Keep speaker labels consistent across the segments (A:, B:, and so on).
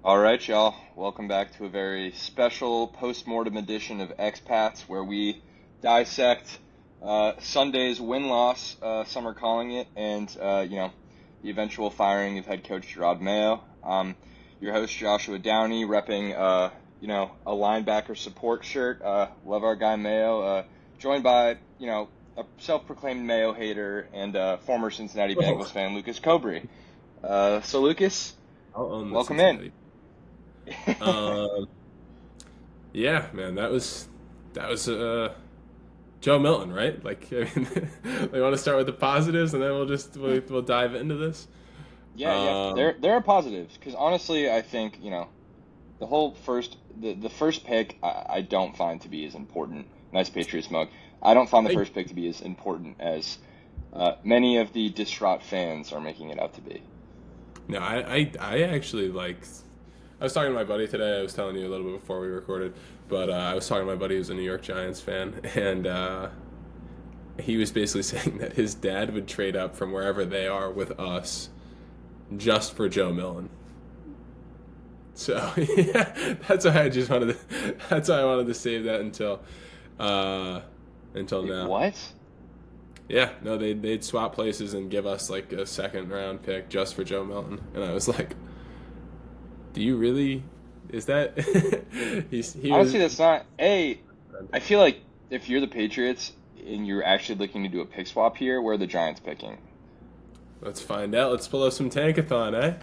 A: All right, y'all. Welcome back to a very special post-mortem edition of ExPats, where we dissect Sunday's win-loss, some are calling it, and the eventual firing of head coach Jerod Mayo. Your host Joshua Downey, repping a linebacker support shirt. Love our guy Mayo. Joined by a self-proclaimed Mayo hater and former Cincinnati
B: Oh,
A: Bengals fan, Lucas Cobry. So Lucas,
B: I'll own the
A: welcome in.
B: Cincinnati. Um, yeah, man, that was Joe Milton, right? Like, I mean, we want to start with the positives, and then we'll dive into this.
A: Yeah.
B: Um,
A: There are positives because honestly, I think the whole the first pick I don't find to be as important. Nice Patriots mug. I don't find the
B: I
A: first pick to be as important as many of the distraught fans are making it out to be.
B: no, I actually like. I was talking to my buddy today. I was telling you a little bit before we recorded, but I was talking to my buddy who's a New York Giants fan, and he was basically saying that his dad would trade up from wherever they are with us just for Joe Milton. So yeah, that's why I just wanted to. That's why I wanted to save that uh, until
A: Wait,
B: now.
A: what?
B: Yeah, no, they'd swap places and give us like a second round pick just for Joe Milton, and I was like, "Do you really? Is that?" he was.
A: Honestly, that's not. I feel like if you're the Patriots and you're actually looking to do a pick swap here, where are the Giants picking?
B: Let's find out. Let's pull up some tankathon, eh?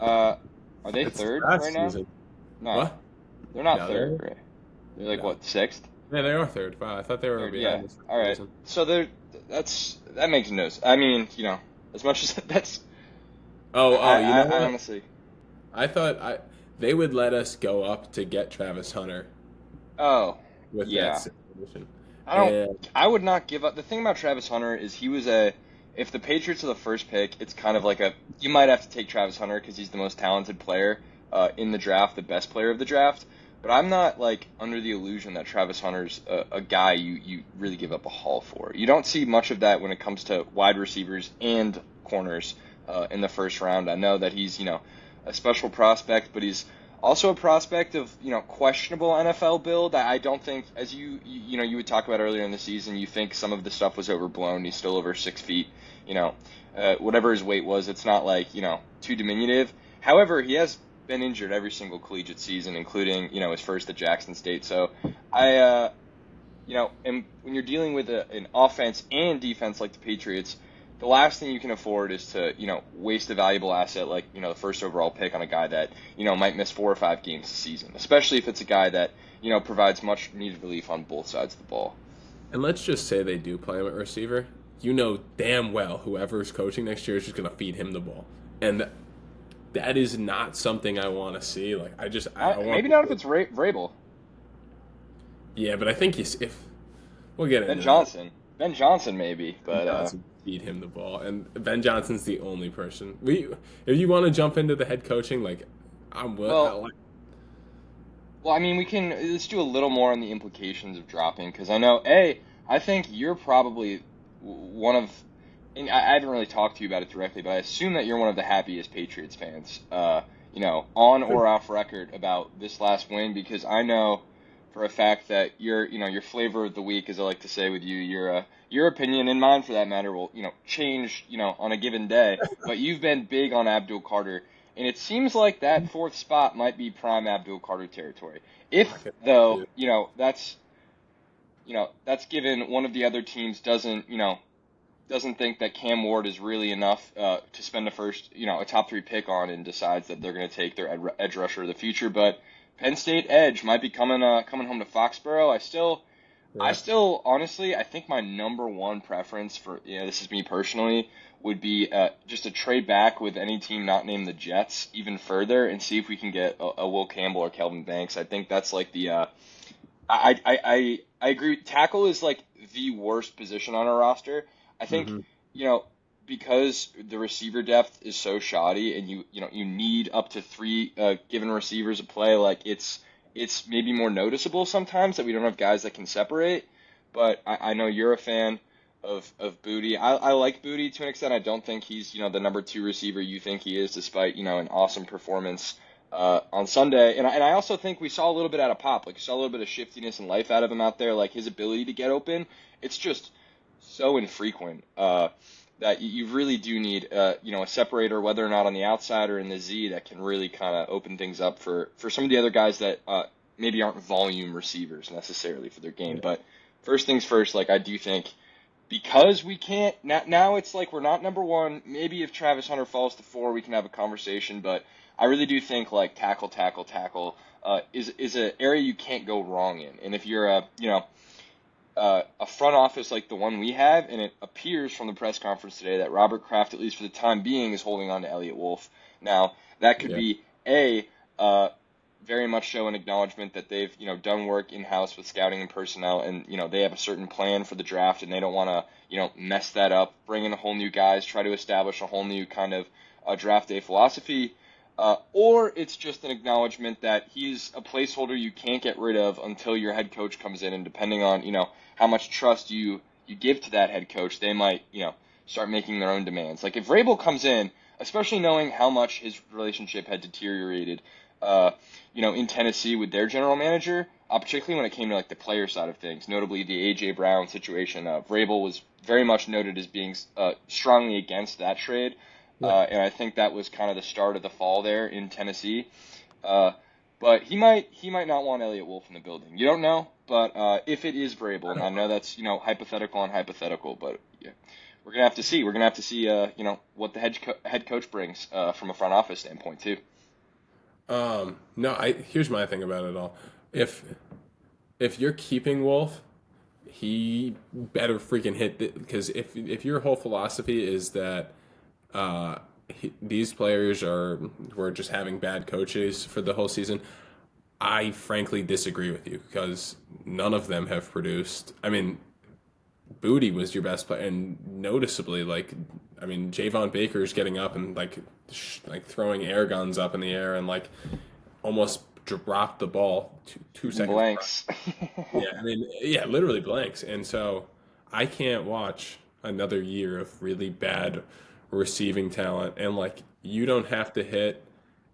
A: Uh, are they
B: It's
A: third
B: draft
A: right now?
B: season.
A: No,
B: What?
A: they're not
B: No,
A: third, right? They're like
B: no.
A: what, sixth?
B: Yeah, they are third. Wow, I thought they were
A: Third, yeah.
B: behind us for
A: All
B: some
A: right.
B: reason.
A: So that makes no sense. I mean, as much as that's
B: Oh, you know
A: I
B: what?
A: honestly.
B: I thought they would let us go up to get Travis Hunter
A: Oh,
B: with that
A: yeah.
B: situation.
A: I don't.
B: And
A: I would not give up. The thing about Travis Hunter is he was a. If the Patriots are the first pick, it's kind of like a. You might have to take Travis Hunter because he's the most talented player in the draft, the best player of the draft. But I'm not like under the illusion that Travis Hunter's a guy you really give up a haul for. You don't see much of that when it comes to wide receivers and corners in the first round. I know that he's a special prospect, but he's also a prospect of questionable NFL build. I don't think, as you would talk about earlier in the season, you think some of the stuff was overblown. He's still over 6 feet. Whatever his weight was, it's not like too diminutive. However, he has been injured every single collegiate season, including his first at Jackson State. So and when you're dealing with an offense and defense like the Patriots, the last thing you can afford is to, waste a valuable asset like, the first overall pick on a guy that, might miss 4 or 5 games a season, especially if it's a guy that, provides much needed relief on both sides of the ball.
B: let's just say they do play him at receiver. You know damn well whoever's coaching next year is just gonna feed him the ball, and that is not something I want to see. Like I want
A: Maybe not if it's Vrabel.
B: yeah, but I think he's if we'll get
A: Ben
B: into that.
A: Johnson. Ben Johnson maybe,
B: Ben
A: but
B: Johnson feed him the ball, and Ben Johnson's the only person. If you want to jump into the head coaching, like I'm will.
A: well, I mean, let's do a little more on the implications of dropping because I know, I think you're probably one of, and I haven't really talked to you about it directly, but I assume that you're one of the happiest Patriots fans, on or off record about this last win because I know for a fact that your flavor of the week, as I like to say with you, your opinion and mine for that matter will, change, on a given day, but you've been big on Abdul Carter. And it seems like that fourth spot might be prime Abdul Carter territory. If though, that's given one of the other teams doesn't think that Cam Ward is really enough to spend a first, a top three pick on, and decides that they're going to take their edge rusher of the future. But Penn State edge might be coming home to Foxborough. I
B: Yeah.
A: still, honestly, I think my number one preference for, this is me personally, would be just to trade back with any team not named the Jets even further and see if we can get a Will Campbell or Kelvin Banks. I think that's like I agree. Tackle is like the worst position on our roster. I think,
B: hmm
A: you know, because the receiver depth is so shoddy and you need up to three given receivers to play, like it's maybe more noticeable sometimes that we don't have guys that can separate. But I know you're a fan of Booty. I like Booty to an extent. I don't think he's, the number two receiver you think he is, despite, an awesome performance on Sunday. And I also think we saw a little bit out of Pop. Like, you saw a little bit of shiftiness and life out of him out there. Like, his ability to get open, it's just so infrequent that you really do need, a separator, whether or not on the outside or in the Z, that can really kind of open things up for some of the other guys that maybe aren't volume receivers necessarily for their game.
B: Yeah.
A: But first things first, like, I do think because we can't now it's like we're not number one. Maybe if Travis Hunter falls to 4, we can have a conversation. But I really do think like tackle is an area you can't go wrong in. And if you're a front office like the one we have, and it appears from the press conference today that Robert Kraft, at least for the time being, is holding on to Elliott Wolf. Now that could be very much so an acknowledgement that they've done work in house with scouting and personnel, and they have a certain plan for the draft, and they don't want to mess that up, bring in a whole new guys, try to establish a whole new kind of draft day philosophy, or it's just an acknowledgement that he's a placeholder you can't get rid of until your head coach comes in, and depending on how much trust you give to that head coach, they might start making their own demands. Like if Vrabel comes in, especially knowing how much his relationship had deteriorated in Tennessee with their general manager, particularly when it came to like the player side of things, notably the A.J. Brown situation. Vrabel was very much noted as being strongly against that trade, and I think that was kind of the start of the fall there in Tennessee. But he might not want Elliott Wolf in the building. You don't know, but if it is Vrabel, and I know that's hypothetical, but yeah, we're gonna have to see. We're gonna have to see what the head coach brings from a front office standpoint too.
B: No, here's my thing about it all. If you're keeping Wolf, he better freaking hit because if your whole philosophy is that these players were just having bad coaches for the whole season, I frankly disagree with you because none of them have produced. I mean, Booty was your best player, and noticeably, Javon Baker's getting up and like throwing air guns up in the air and like almost dropped the ball two seconds.
A: Blanks.
B: Literally blanks. And so I can't watch another year of really bad receiving talent. And like you don't have to hit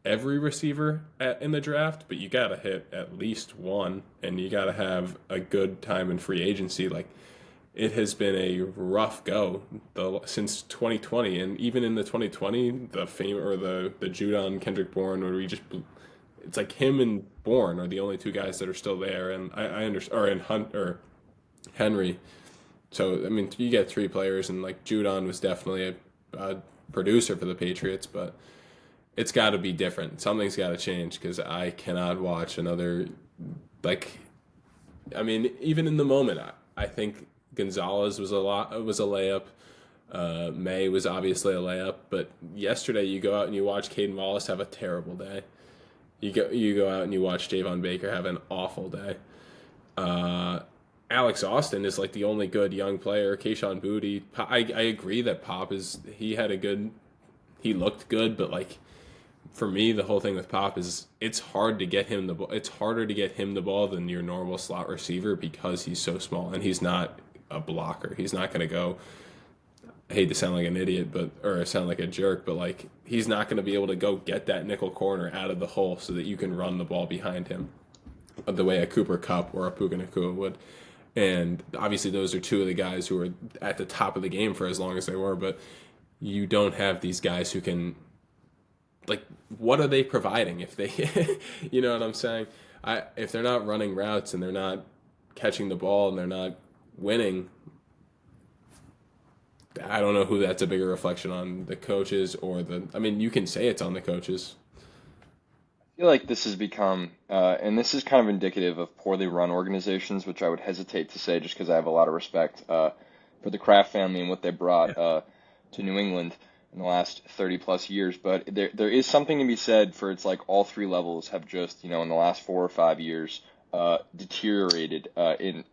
B: every receiver in the draft, but you got to hit at least one, and you got to have a good time in free agency. Like it has been a rough go since 2020, and even in the 2020, the Judon Kendrick Bourne, where it's like him and Bourne are the only two guys that are still there, and I understand, or in Hunt or Henry. So I mean, you get 3 players, and like Judon was definitely a producer for the Patriots, but it's got to be different. Something's got to change because I cannot watch another even in the moment, I think Gonzalez was a layup. May was obviously a layup, but yesterday you go out and you watch Caden Wallace have a terrible day. You go out and you watch Javon Baker have an awful day. Alex Austin is like the only good young player. Kayshon Boutte. I agree that Pop he looked good, but like for me, the whole thing with Pop is it's hard to get him the ball. It's harder to get him the ball than your normal slot receiver because he's so small and he's not a blocker. He's not going to go. I hate to sound like an idiot, or sound like a jerk, but like he's not going to be able to go get that nickel corner out of the hole so that you can run the ball behind him, the way a Cooper Kupp or a Puka Nacua would. And obviously, those are two of the guys who are at the top of the game for as long as they were. But you don't have these guys who can, like, what are they providing if they, you know what I'm saying? If they're not running routes and they're not catching the ball and they're not winning, I don't know who that's a bigger reflection on, the coaches or you can say it's on the coaches.
A: I feel like this has become, and this is kind of indicative of poorly run organizations, which I would hesitate to say just because I have a lot of respect for the Kraft family and what they brought to New England in the last 30 plus years. But there is something to be said for it's like all 3 levels have just, in the last 4 or 5 years deteriorated in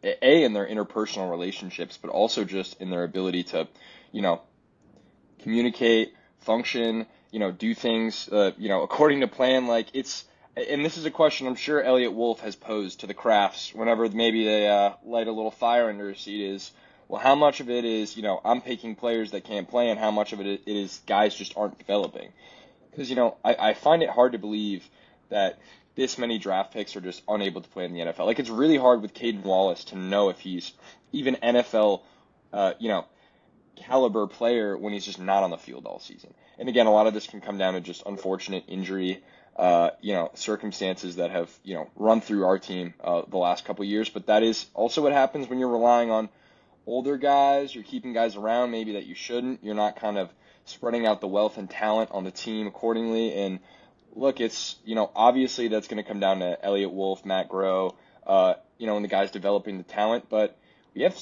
A: their interpersonal relationships, but also just in their ability to, communicate, function, do things, according to plan. Like and this is a question I'm sure Elliott Wolf has posed to the Krafts whenever maybe they light a little fire under his seat is, well, how much of it is, I'm picking players that can't play and how much of it is guys just aren't developing? Because, I find it hard to believe that this many draft picks are just unable to play in the NFL. Like, it's really hard with Caden Wallace to know if he's even NFL, caliber player when he's just not on the field all season. And again, a lot of this can come down to just unfortunate injury, circumstances that have, run through our team the last couple of years. But that is also what happens when you're relying on older guys. You're keeping guys around maybe that you shouldn't. You're not kind of spreading out the wealth and talent on the team accordingly. And look, it's, obviously that's going to come down to Elliott Wolf, Matt Groh, and the guys developing the talent. But we have,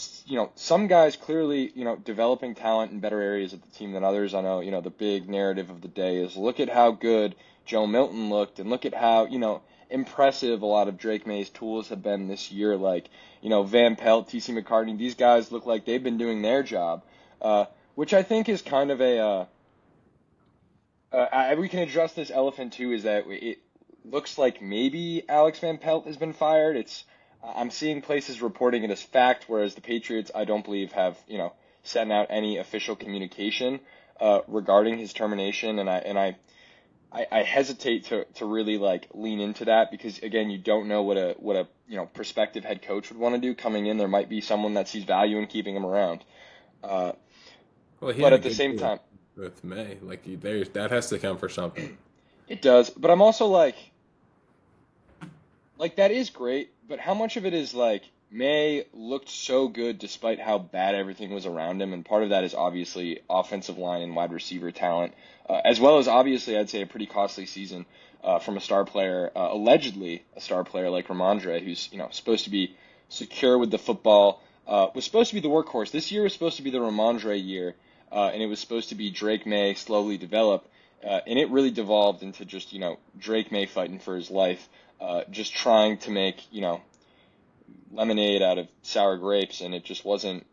A: some guys clearly, developing talent in better areas of the team than others. I know, the big narrative of the day is look at how good Joe Milton looked and look at how, impressive a lot of Drake May's tools have been this year. Like, Van Pelt, T.C. McCartney, these guys look like they've been doing their job, which I think is kind of we can address this elephant too, is that it looks like maybe Alex Van Pelt has been fired. I'm seeing places reporting it as fact, whereas the Patriots, I don't believe, have, sent out any official communication regarding his termination, and I hesitate to really lean into that because again, you don't know what a prospective head coach would want to do coming in. There might be someone that sees value in keeping him around. But at the same time,
B: with May, that has to count for something.
A: It does, but I'm also like that is great, but how much of it is May looked so good despite how bad everything was around him, and part of that is obviously offensive line and wide receiver talent, as well as obviously I'd say a pretty costly season from a star player, allegedly a star player like Ramondre, who's supposed to be secure with the football, was supposed to be the workhorse. This year was supposed to be the Ramondre year, and it was supposed to be Drake May slowly develop, and it really devolved into just Drake May fighting for his life, just trying to make lemonade out of sour grapes, and it just wasn't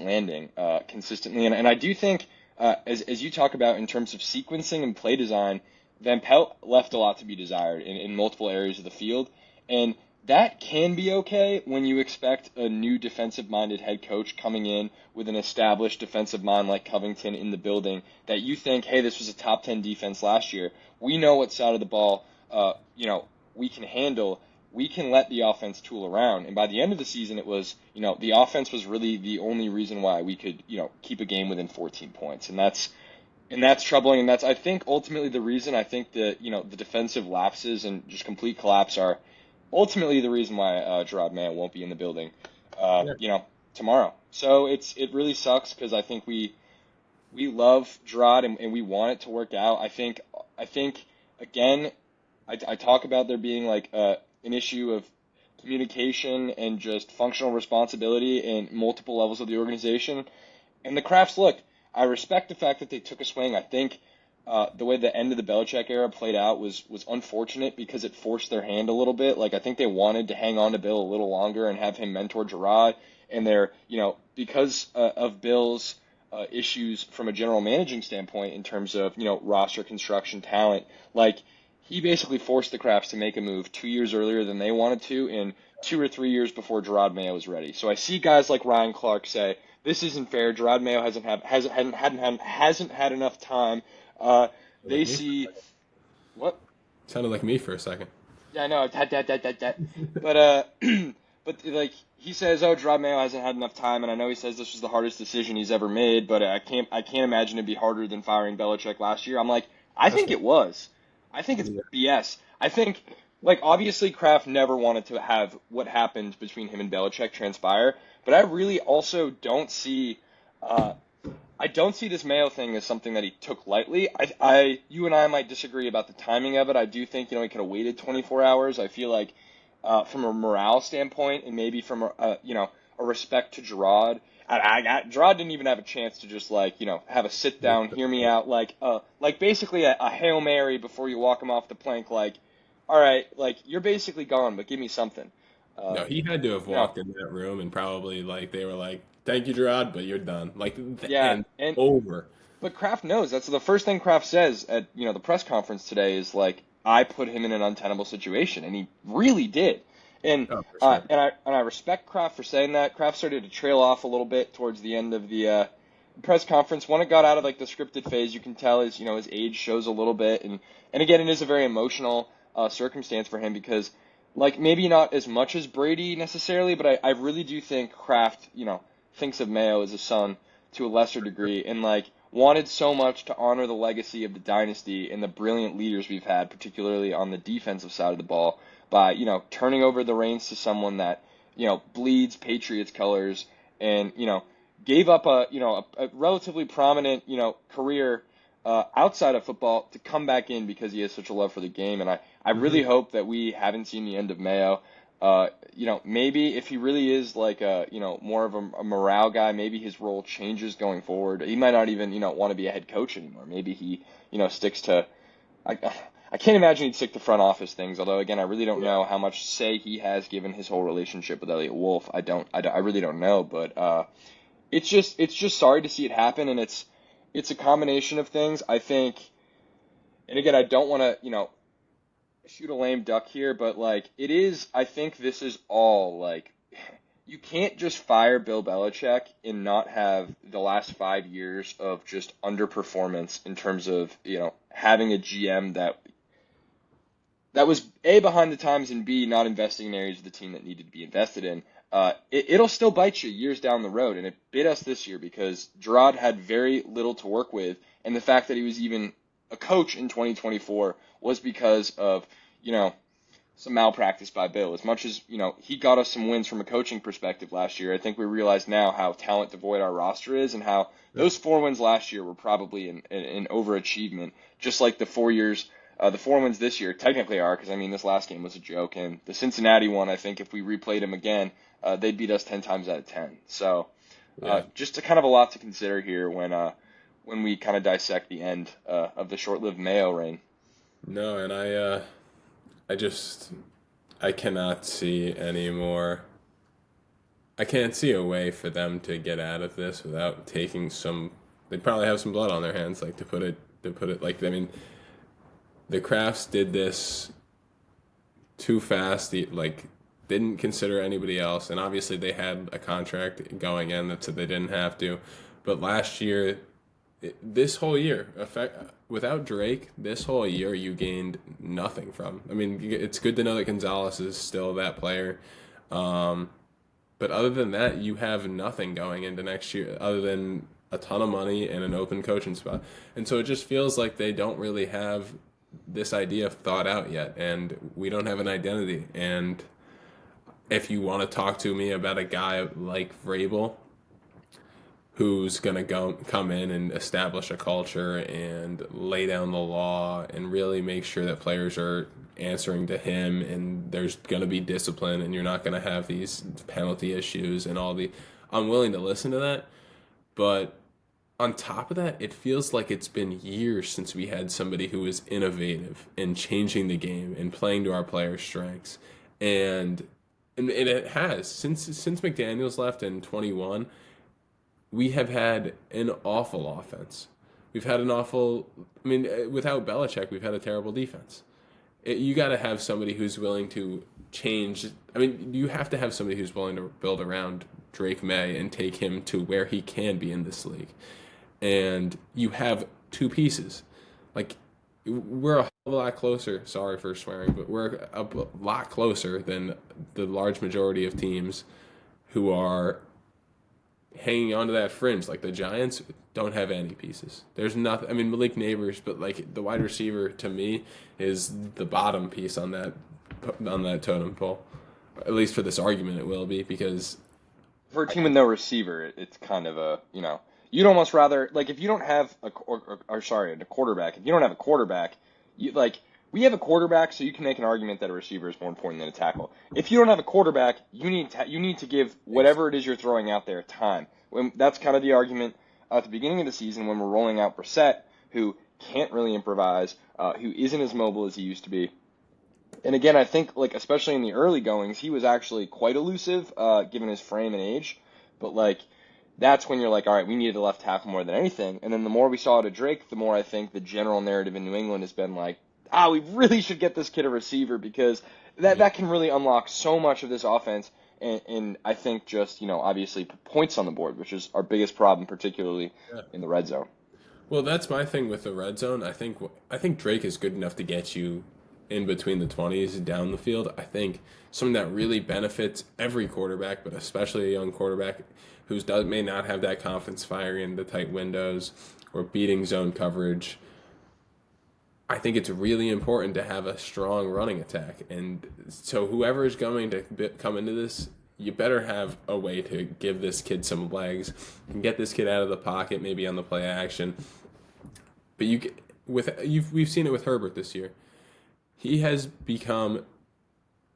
A: landing consistently. And I do think, as you talk about in terms of sequencing and play design, Van Pelt left a lot to be desired in multiple areas of the field, and that can be okay when you expect a new defensive-minded head coach coming in with an established defensive mind like Covington in the building, that you think, hey, this was a top 10 defense last year. We know what side of the ball, we can handle. We can let the offense tool around. And by the end of the season, it was, the offense was really the only reason why we could, keep a game within 14 points. And that's troubling. And that's, I think, ultimately the reason. I think that, the defensive lapses and just complete collapse are ultimately the reason why Jerod Mayo won't be in the building, tomorrow. So it really sucks because I think we love Jerod and we want it to work out. I think again, I talk about there being an issue of communication and just functional responsibility in multiple levels of the organization. And the Krafts, look, I respect the fact that they took a swing. I think the way the end of the Belichick era played out was unfortunate because it forced their hand a little bit. I think they wanted to hang on to Bill a little longer and have him mentor Jerod. And they're, because of Bill's issues from a general managing standpoint in terms of, roster construction talent, he basically forced the Krafts to make a move 2 years earlier than they wanted to, and 2 or 3 years before Jerod Mayo was ready. So I see guys like Ryan Clark say, this isn't fair. Jerod Mayo hasn't had enough time. They see what?
B: Sounded like me for a second.
A: Yeah, I know. But he says, oh, Jerod Mayo hasn't had enough time, and I know he says this was the hardest decision he's ever made, but I can't imagine it'd be harder than firing Belichick last year. I'm like, I think it was. I think it's BS. I think, obviously Kraft never wanted to have what happened between him and Belichick transpire, but I really also don't see this Mayo thing as something that he took lightly. You and I might disagree about the timing of it. I do think, he could have waited 24 hours. I feel like from a morale standpoint and maybe from a respect to Jerod, Jerod didn't even have a chance to just have a sit down, hear me out, basically a Hail Mary before you walk him off the plank. All right, you're basically gone, but give me something.
B: No, he had to have walked in that room and probably they were like, thank you, Jerod, but you're done. And over.
A: But Kraft knows. That's the first thing Kraft says at the press conference today is I put him in an untenable situation, and he really did. And sure. and I respect Kraft for saying that. Kraft started to trail off a little bit towards the end of the press conference. When it got out of the scripted phase, you can tell his age shows a little bit. And again, it is a very emotional circumstance for him because, like, maybe not as much as Brady necessarily, but I really do think Kraft, thinks of Mayo as a son to a lesser degree and, like, wanted so much to honor the legacy of the dynasty and the brilliant leaders we've had, particularly on the defensive side of the ball, by, turning over the reins to someone that, bleeds Patriots colors and, gave up a relatively prominent, career outside of football to come back in because he has such a love for the game. And I really hope that we haven't seen the end of Mayo. Maybe if he really is like more of a morale guy, maybe his role changes going forward. He might not even, want to be a head coach anymore. Maybe he, sticks to, I can't imagine he'd stick to front office things. Although again, I really don't know how much say he has given his whole relationship with Elliot Wolf. I really don't know, but, it's just sorry to see it happen. And it's a combination of things. I think, and again, I don't want to, shoot a lame duck here, but like I think this is all like, you can't just fire Bill Belichick and not have the last 5 years of just underperformance in terms of, having a GM that was A, behind the times, and B, not investing in areas of the team that needed to be invested in. It'll still bite you years down the road, and it bit us this year because Jerod had very little to work with, and the fact that he was even a coach in 2024 was because of, some malpractice by Bill. As much as, he got us some wins from a coaching perspective last year, I think we realize now how talent devoid our roster is and how those 4 wins last year were probably an overachievement, just like the 4 wins this year technically are, because, this last game was a joke, and the Cincinnati one, I think if we replayed them again, they'd beat us 10 times out of 10. So just a kind of a lot to consider here when we kind of dissect the end of the short-lived Mayo reign.
B: No, and I cannot see any more. I can't see a way for them to get out of this without taking some. They'd probably have some blood on their hands, like to put it like, the Krafts did this too fast. Like, didn't consider anybody else, and obviously they had a contract going in that said they didn't have to. But last year, this whole year, without Drake, this whole year you gained nothing from. It's good to know that Gonzalez is still that player. But other than that, you have nothing going into next year other than a ton of money and an open coaching spot. And so it just feels like they don't really have this idea thought out yet, and we don't have an identity. And if you want to talk to me about a guy like Vrabel, who's going to come in and establish a culture and lay down the law and really make sure that players are answering to him and there's going to be discipline and you're not going to have these penalty issues and I'm willing to listen to that. But on top of that, it feels like it's been years since we had somebody who was innovative and changing the game and playing to our players' strengths. And it has. Since McDaniels left in 21, we have had an awful offense. We've had an awful. Without Belichick, we've had a terrible defense. You got to have somebody who's willing to change. You have to have somebody who's willing to build around Drake May and take him to where he can be in this league. And you have 2 pieces. Like, we're a lot closer. Sorry for swearing, but we're a lot closer than the large majority of teams who are hanging onto that fringe. Like the Giants don't have any pieces. There's nothing. Malik Neighbors, but like the wide receiver to me is the bottom piece on that totem pole. At least for this argument, it will be, because
A: for a team with no receiver, it's kind of a you'd almost rather, like, if you don't have a quarterback. If you don't have a quarterback, we have a quarterback, so you can make an argument that a receiver is more important than a tackle. If you don't have a quarterback, you need to give whatever it is you're throwing out there time. That's kind of the argument at the beginning of the season when we're rolling out Brissett, who can't really improvise, who isn't as mobile as he used to be. And again, I think, like, especially in the early goings, he was actually quite elusive, given his frame and age. But, like, that's when you're like, all right, we needed a left tackle more than anything. And then the more we saw out of Drake, the more I think the general narrative in New England has been like, we really should get this kid a receiver, because that can really unlock so much of this offense. And I think just, obviously points on the board, which is our biggest problem, particularly in the red zone.
B: Well, that's my thing with the red zone. I think Drake is good enough to get you in between the 20s down the field. I think something that really benefits every quarterback, but especially a young quarterback who may not have that confidence firing into tight windows or beating zone coverage. I think it's really important to have a strong running attack. And so whoever is going to come into this, you better have a way to give this kid some legs and get this kid out of the pocket, maybe on the play action. But we've seen it with Herbert this year. He has become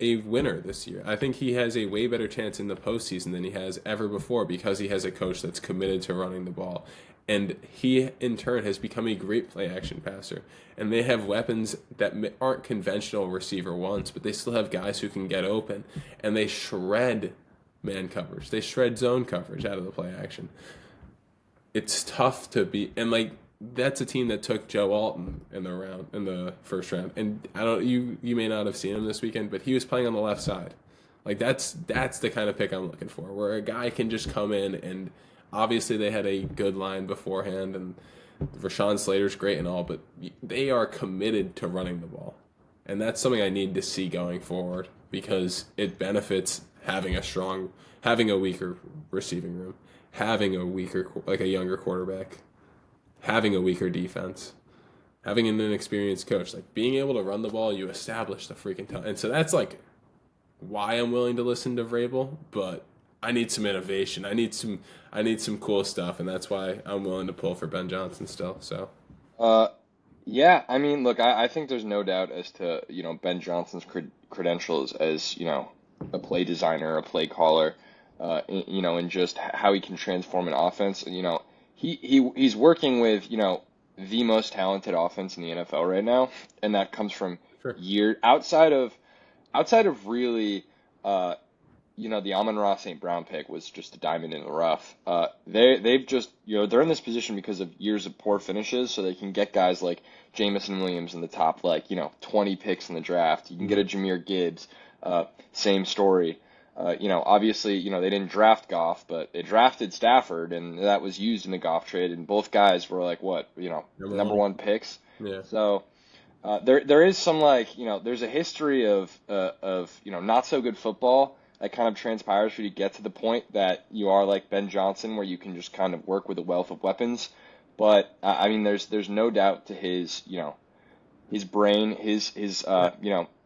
B: a winner this year. I think he has a way better chance in the postseason than he has ever before because he has a coach that's committed to running the ball. And he, in turn, has become a great play-action passer. And they have weapons that aren't conventional receiver ones, but they still have guys who can get open. And they shred man coverage. They shred zone coverage out of the play-action. It's tough to beat. And, that's a team that took Joe Alton in the first round. And you may not have seen him this weekend, but he was playing on the left side. That's the kind of pick I'm looking for, where a guy can just come in and obviously they had a good line beforehand and Rashawn Slater's great and all, but they are committed to running the ball. And that's something I need to see going forward because it benefits having a weaker receiving room, having a younger quarterback, having a weaker defense, having an inexperienced coach. Being able to run the ball, you establish the freaking time. And so that's why I'm willing to listen to Vrabel, but I need some innovation. I need some cool stuff, and that's why I'm willing to pull for Ben Johnson still. So,
A: yeah, I mean, look, I think there's no doubt as to Ben Johnson's credentials as a play designer, a play caller, and just how he can transform an offense. He's working with the most talented offense in the NFL right now, and that comes from
B: sure.
A: outside of really. The Amon-Ra St. Brown pick was just a diamond in the rough. They've just, they're in this position because of years of poor finishes, so they can get guys like Jamison Williams in the top, 20 picks in the draft. You can get a Jahmyr Gibbs, same story. Obviously, they didn't draft Goff, but they drafted Stafford, and that was used in the Goff trade, and both guys were number one picks.
B: Yeah.
A: So there is some there's a history of not so good football that kind of transpires for you to get to the point that you are like Ben Johnson, where you can just kind of work with a wealth of weapons. But I mean, there's no doubt to his his brain, his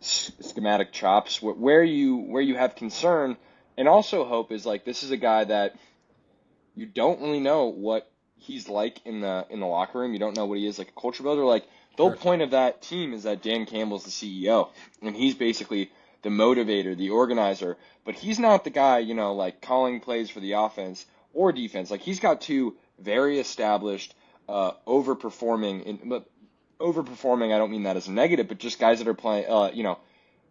A: schematic chops. Where you have concern and also hope is this is a guy that you don't really know what he's like in the locker room. You don't know what he is like a culture builder. The whole point of that team is that Dan Campbell's the CEO, and he's basically the motivator, the organizer, but he's not the guy, calling plays for the offense or defense. He's got two very established, overperforming, but overperforming, I don't mean that as a negative, but just guys that are playing,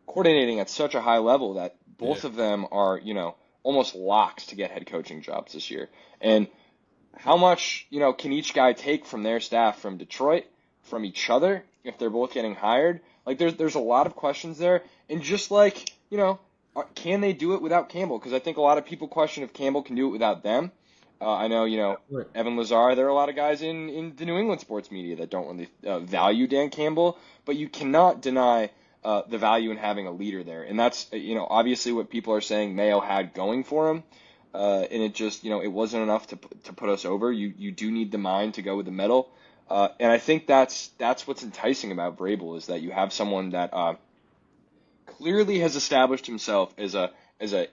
A: coordinating at such a high level that both of them are, almost locks to get head coaching jobs this year. And how much, can each guy take from their staff, from Detroit, from each other, if they're both getting hired? There's a lot of questions there. And just can they do it without Campbell? Because I think a lot of people question if Campbell can do it without them. I know, Evan Lazar, there are a lot of guys in the New England sports media that don't really value Dan Campbell, but you cannot deny the value in having a leader there. And that's, obviously what people are saying Mayo had going for him. And it just, it wasn't enough to put us over. You do need the mind to go with the medal. And I think that's what's enticing about Vrabel, is that you have someone that clearly has established himself as a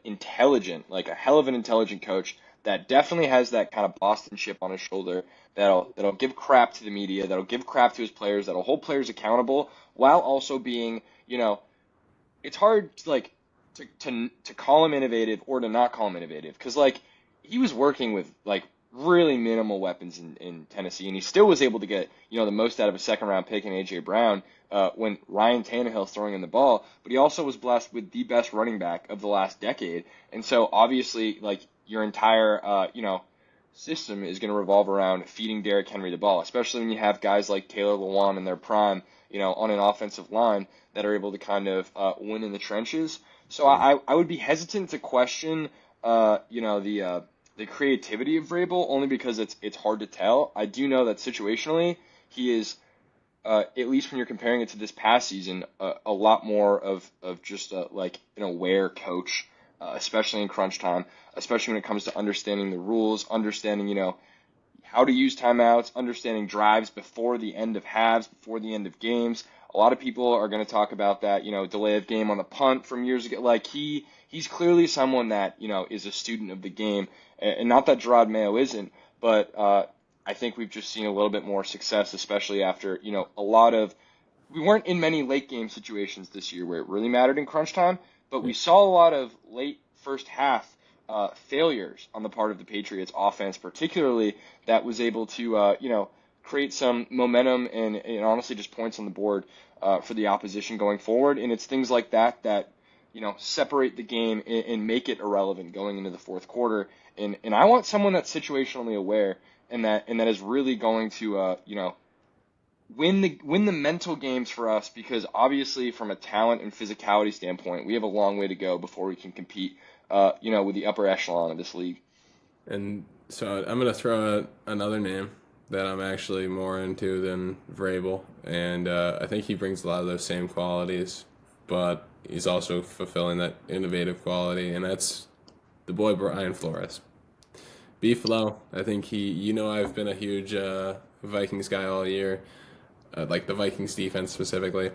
A: intelligent, a hell of an intelligent coach that definitely has that kind of Boston chip on his shoulder, that'll give crap to the media, that'll give crap to his players, that'll hold players accountable, while also being, it's hard to call him innovative or to not call him innovative, because he was working with really minimal weapons in Tennessee, and he still was able to get the most out of a second round pick in AJ Brown when Ryan Tannehill's throwing in the ball, but he also was blessed with the best running back of the last decade. And so obviously your entire system is going to revolve around feeding Derrick Henry the ball, especially when you have guys like Taylor Lewan in their prime, on an offensive line that are able to kind of win in the trenches. So I would be hesitant to question the creativity of Vrabel, only because it's hard to tell. I do know that situationally he is at least when you're comparing it to this past season, a lot more of just like an aware coach, especially in crunch time, especially when it comes to understanding the rules, understanding, how to use timeouts, understanding drives before the end of halves, before the end of games. A lot of people are going to talk about that, delay of game on the punt from years ago. Like he's clearly someone that, is a student of the game, and not that Jerod Mayo isn't, but I think we've just seen a little bit more success, especially after, we weren't in many late game situations this year where it really mattered in crunch time, but we saw a lot of late first half failures on the part of the Patriots offense, particularly that was able to, create some momentum and honestly just points on the board for the opposition going forward. And it's things like that that, separate the game and make it irrelevant going into the fourth quarter. And I want someone that's situationally aware and that is really going to, win the mental games for us, because obviously from a talent and physicality standpoint, we have a long way to go before we can compete, with the upper echelon of this league.
B: And so I'm going to throw out another name that I'm actually more into than Vrabel, and I think he brings a lot of those same qualities, but he's also fulfilling that innovative quality, and that's the boy Brian Flores. B-Flow, I think I've been a huge Vikings guy all year, like the Vikings defense specifically.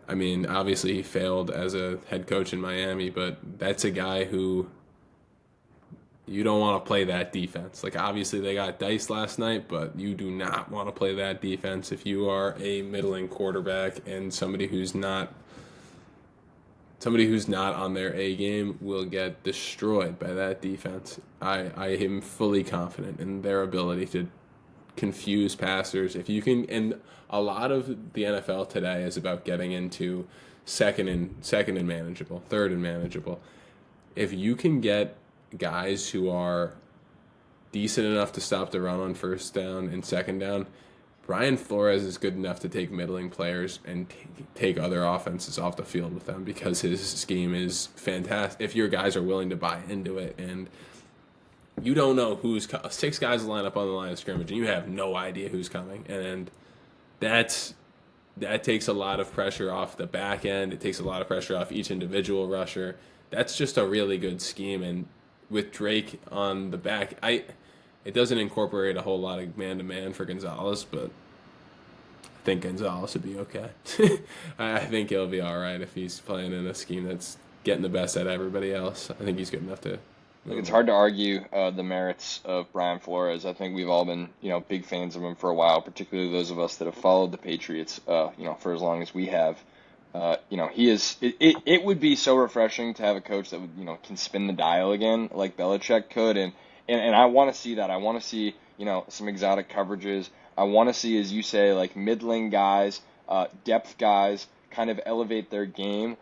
B: I mean, obviously he failed as a head coach in Miami, but that's a guy who you don't want to play that defense. Like, obviously they got diced last night, but you do not want to play that defense if you are a middling quarterback, and somebody who's not on their A game will get destroyed by that defense. I am fully confident in their ability to confuse passers. If you can, and a lot of the NFL today is about getting into second and manageable, third and manageable. If you can get guys who are decent enough to stop the run on first down and second down, Brian Flores is good enough to take middling players and take other offenses off the field with them, because his scheme is fantastic if your guys are willing to buy into it. And you don't know six guys line up on the line of scrimmage and you have no idea who's coming, and that takes a lot of pressure off the back end. It takes a lot of pressure off each individual rusher. That's just a really good scheme, and with Drake on the back, it doesn't incorporate a whole lot of man-to-man for Gonzalez, but I think Gonzalez would be okay. I think he'll be all right if he's playing in a scheme that's getting the best out of everybody else. I think he's good enough to.
A: It's hard to argue the merits of Brian Flores. I think we've all been, big fans of him for a while, particularly those of us that have followed the Patriots, for as long as we have. He is. It would be so refreshing to have a coach that would, can spin the dial again, like Belichick could, and I want to see that. I want to see, some exotic coverages. I want to see, as you say, like middling guys, depth guys, kind of elevate their game.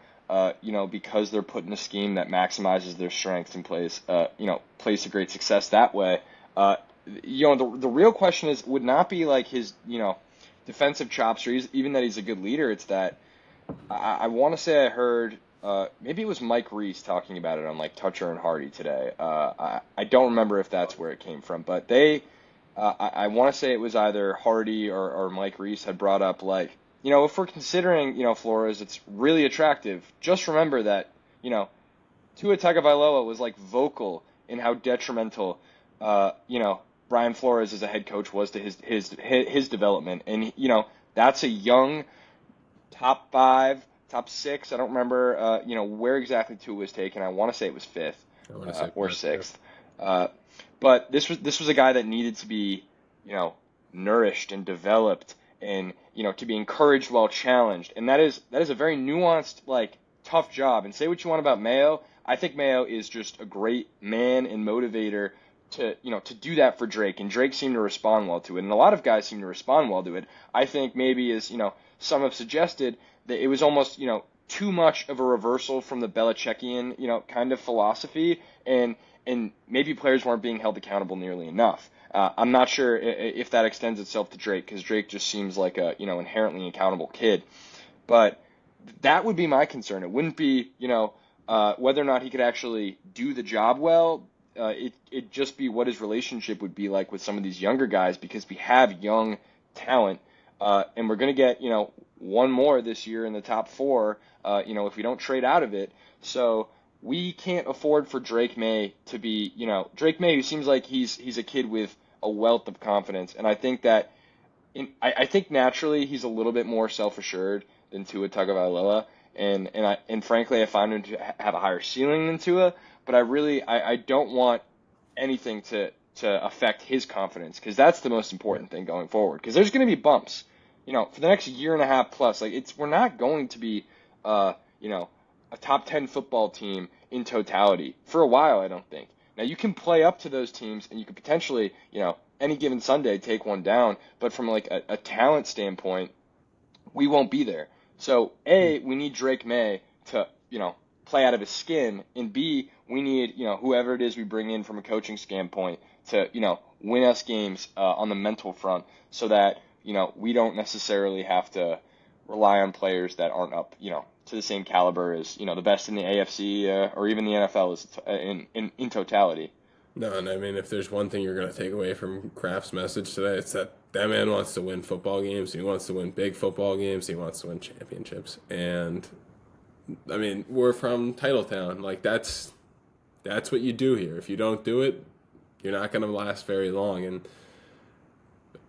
A: Because they're put in a scheme that maximizes their strengths and plays to great success that way. The real question would not be like his, defensive chops, or even that he's a good leader. It's that I want to say I heard, maybe it was Mike Reese talking about it on like Toucher and Hardy today. I don't remember if that's where it came from, but I want to say it was either Hardy or Mike Reese had brought up like, if we're considering, Flores, it's really attractive. Just remember that, Tua Tagovailoa was like vocal in how detrimental, Brian Flores as a head coach was to his development. And, that's a young top 5, top 6. I don't remember, where exactly Tua was taken. I want to say it was 5th or 6th. But this was a guy that needed to be, nourished and developed, and to be encouraged while challenged. And that is a very nuanced, like, tough job. And say what you want about Mayo, I think Mayo is just a great man and motivator to do that for Drake. And Drake seemed to respond well to it. And a lot of guys seem to respond well to it. I think maybe, as some have suggested, that it was almost too much of a reversal from the Belichickian kind of philosophy, and maybe players weren't being held accountable nearly enough. I'm not sure if that extends itself to Drake, because Drake just seems like a inherently accountable kid. But that would be my concern. It wouldn't be whether or not he could actually do the job well. It'd just be what his relationship would be like with some of these younger guys, because we have young talent and we're going to get, one more this year in the top four, if we don't trade out of it. So we can't afford for Drake May to be, Drake May, who seems like he's a kid with a wealth of confidence. And I think that I think naturally he's a little bit more self-assured than Tua Tagovailoa. And frankly, I find him to have a higher ceiling than Tua, but I don't want anything to affect his confidence, because that's the most important thing going forward. Because there's going to be bumps, for the next year and a half plus. Like we're not going to be, a top 10 football team in totality for a while. I don't think. Now you can play up to those teams, and you could potentially, any given Sunday take one down. But from like a talent standpoint, we won't be there. So A, we need Drake May to, play out of his skin, and B, we need, whoever it is we bring in from a coaching standpoint to, win us games on the mental front, so that, we don't necessarily have to rely on players that aren't up, to the same caliber as, the best in the AFC or even the NFL is in totality.
B: No, and I mean, if there's one thing you're going to take away from Krafts' message today, it's that man wants to win football games. He wants to win big football games. He wants to win championships. And, I mean, we're from Titletown. Like, that's what you do here. If you don't do it, you're not going to last very long. And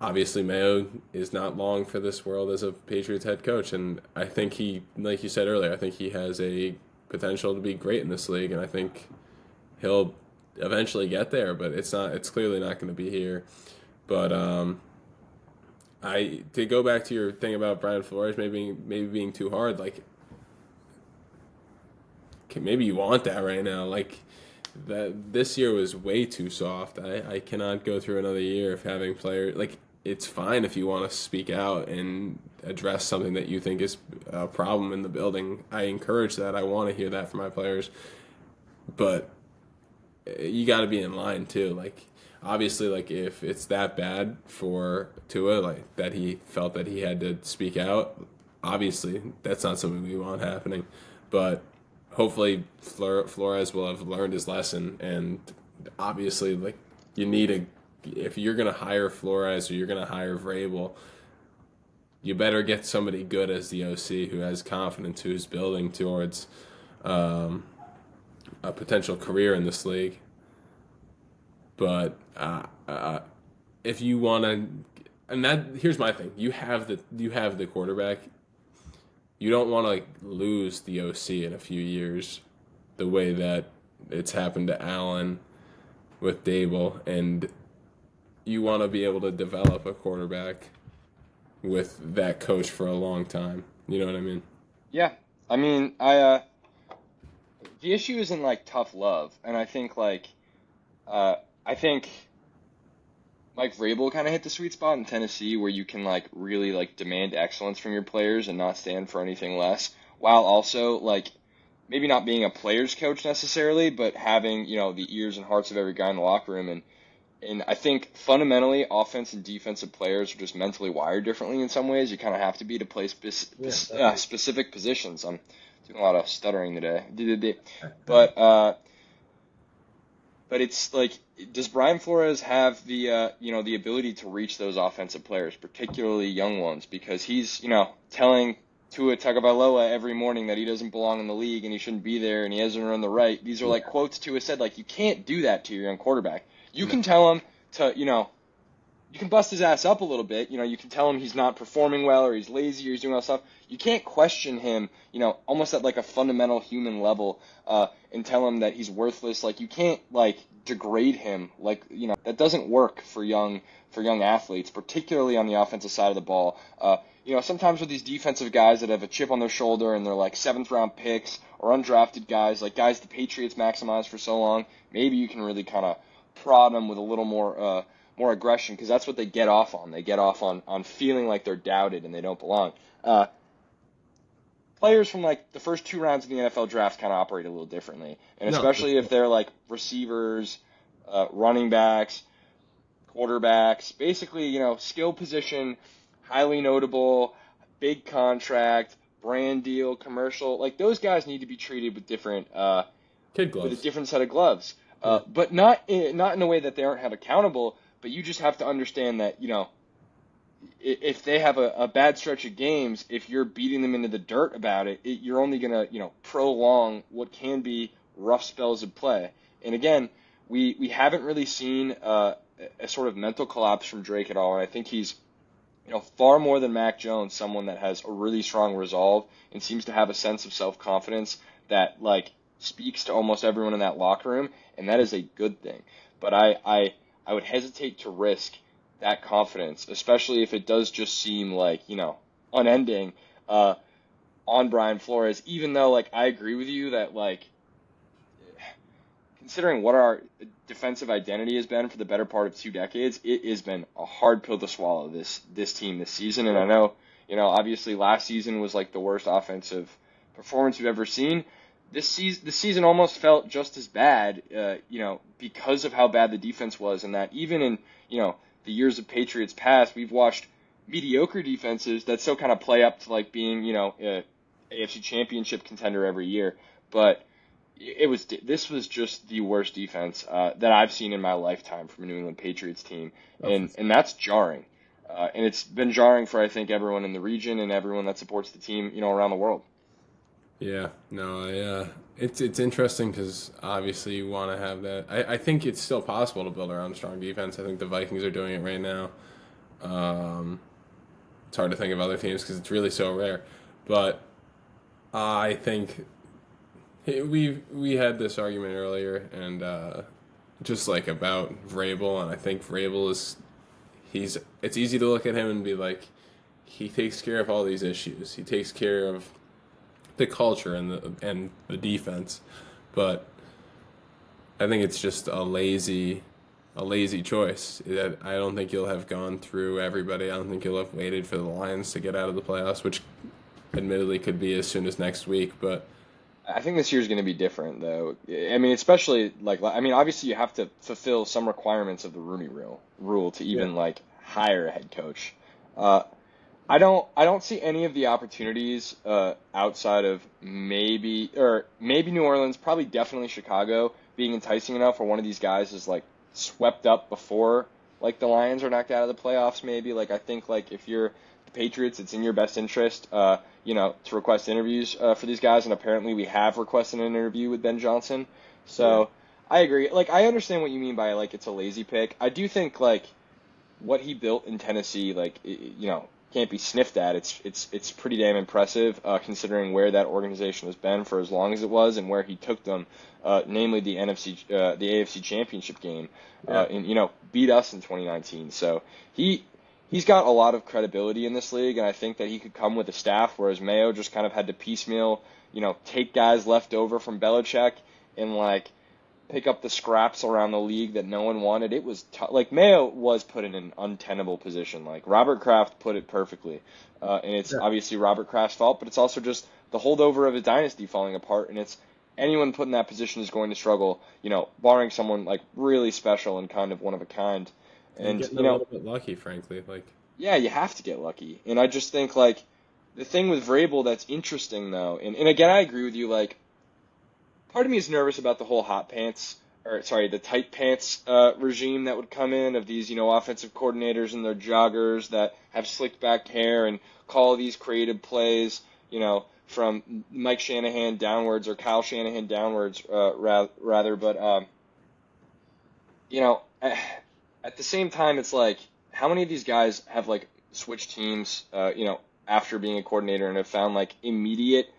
B: obviously Mayo is not long for this world as a Patriots head coach. And I think he, like you said earlier, I think he has a potential to be great in this league. And I think he'll eventually get there, but it's clearly not going to be here. But to go back to your thing about Brian Flores maybe being too hard, like maybe you want that right now. Like that this year was way too soft. I cannot go through another year of having players like. It's fine if you want to speak out and address something that you think is a problem in the building. I encourage that. I want to hear that from my players, but you got to be in line too. Like obviously, like if it's that bad for Tua, like that he felt that he had to speak out, obviously that's not something we want happening. But hopefully Flores will have learned his lesson, and obviously like you need if you're going to hire Flores or you're going to hire Vrabel, you better get somebody good as the OC who has confidence, who's building towards a potential career in this league. But if you want to, and that here's my thing: you have the quarterback. You don't want to like lose the OC in a few years, the way that it's happened to Allen with Dable, and you want to be able to develop a quarterback with that coach for a long time. You know what I mean?
A: Yeah. I mean, the issue isn't like tough love, and I think Mike Vrabel kind of hit the sweet spot in Tennessee, where you can like really like demand excellence from your players and not stand for anything less, while also like maybe not being a player's coach necessarily, but having, the ears and hearts of every guy in the locker room. And I think fundamentally, offense and defensive players are just mentally wired differently in some ways. You kind of have to be to play specific positions. I'm doing a lot of stuttering today. But it's like, does Brian Flores have the the ability to reach those offensive players, particularly young ones? Because he's telling Tua Tagovailoa every morning that he doesn't belong in the league and he shouldn't be there and he hasn't earned the right. These are like quotes Tua said. Like, you can't do that to your young quarterback. You can tell him to, you can bust his ass up a little bit. You can tell him he's not performing well, or he's lazy, or he's doing all stuff. You can't question him, almost at like a fundamental human level, and tell him that he's worthless. Like, you can't like degrade him. Like, that doesn't work for young athletes, particularly on the offensive side of the ball. Sometimes with these defensive guys that have a chip on their shoulder and they're like 7th round picks or undrafted guys, like guys the Patriots maximized for so long, maybe you can really kind of prod them with a little more aggression, because that's what they get off on. They get off on feeling like they're doubted and they don't belong. Players from like the first 2 rounds of the NFL draft kind of operate a little differently, and especially if they're like receivers, running backs, quarterbacks, basically skill position, highly notable, big contract, brand deal, commercial. Like, those guys need to be treated with different
B: kid gloves,
A: with a different set of gloves. But not in a way that they aren't held accountable, but you just have to understand that, if they have a bad stretch of games, if you're beating them into the dirt about it, you're only going to, prolong what can be rough spells of play. And again, we haven't really seen a sort of mental collapse from Drake at all. And I think he's, far more than Mac Jones, someone that has a really strong resolve and seems to have a sense of self-confidence that, speaks to almost everyone in that locker room, and that is a good thing. But I would hesitate to risk that confidence, especially if it does just seem unending on Brian Flores, even though, I agree with you that, considering what our defensive identity has been for the better part of 2 decades, it has been a hard pill to swallow, this team this season. And I know, obviously last season was the worst offensive performance we've ever seen. This season almost felt just as bad, because of how bad the defense was, and that even in, the years of Patriots past, we've watched mediocre defenses that still kind of play up to being, a AFC Championship contender every year. But this was just the worst defense that I've seen in my lifetime from a New England Patriots team, and that's jarring. And it's been jarring for, I think, everyone in the region and everyone that supports the team, around the world.
B: Yeah, no, it's interesting because obviously you want to have that. I think it's still possible to build around a strong defense. I think the Vikings are doing it right now. It's hard to think of other teams because it's really so rare. But I think we had this argument earlier, and just about Vrabel, and I think Vrabel it's easy to look at him and be like, he takes care of all these issues. He takes care of the culture and the defense, but I think it's just a lazy choice. I don't think you'll have gone through everybody. I don't think you'll have waited for the Lions to get out of the playoffs, which admittedly could be as soon as next week, but
A: I think this year's going to be different, though. I mean, especially obviously you have to fulfill some requirements of the Rooney rule to even hire a head coach. I don't see any of the opportunities outside of maybe New Orleans, probably definitely Chicago, being enticing enough where one of these guys is swept up before the Lions are knocked out of the playoffs. Maybe I think if you're the Patriots, it's in your best interest to request interviews for these guys, and apparently we have requested an interview with Ben Johnson. So yeah. I agree. I understand what you mean by it's a lazy pick. I do think what he built in Tennessee, can't be sniffed at. It's pretty damn impressive considering where that organization has been for as long as it was and where he took them, namely the AFC Championship game, and beat us in 2019. So he's got a lot of credibility in this league, and I think that he could come with a staff, whereas Mayo just kind of had to piecemeal, take guys left over from Belichick and pick up the scraps around the league that no one wanted. It was Mayo was put in an untenable position. Robert Kraft put it perfectly, and it's obviously Robert Kraft's fault, but it's also just the holdover of a dynasty falling apart, and it's anyone put in that position is going to struggle, barring someone really special and kind of one of a kind.
B: And getting a little bit lucky, frankly.
A: Yeah, you have to get lucky, and I just think the thing with Vrabel that's interesting though, and again I agree with you. Part of me is nervous about the whole the tight pants regime that would come in of these, offensive coordinators and their joggers that have slicked back hair and call these creative plays, from Mike Shanahan downwards or Kyle Shanahan downwards, rather. But, at the same time, it's how many of these guys have switched teams, after being a coordinator and have found immediate,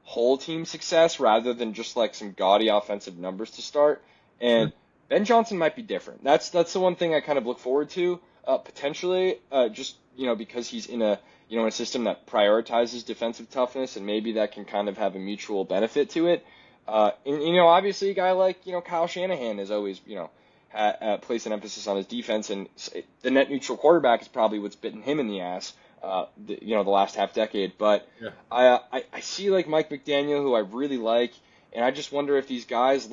A: whole team success rather than just some gaudy offensive numbers to start. And Ben Johnson might be different. That's the one thing I kind of look forward to potentially, just because he's in a a system that prioritizes defensive toughness, and maybe that can kind of have a mutual benefit to it. And obviously a guy like Kyle Shanahan is always placed an emphasis on his defense, and the net neutral quarterback is probably what's bitten him in the ass. The last half decade, but yeah. I see Mike McDaniel, who I really like, and I just wonder if these guys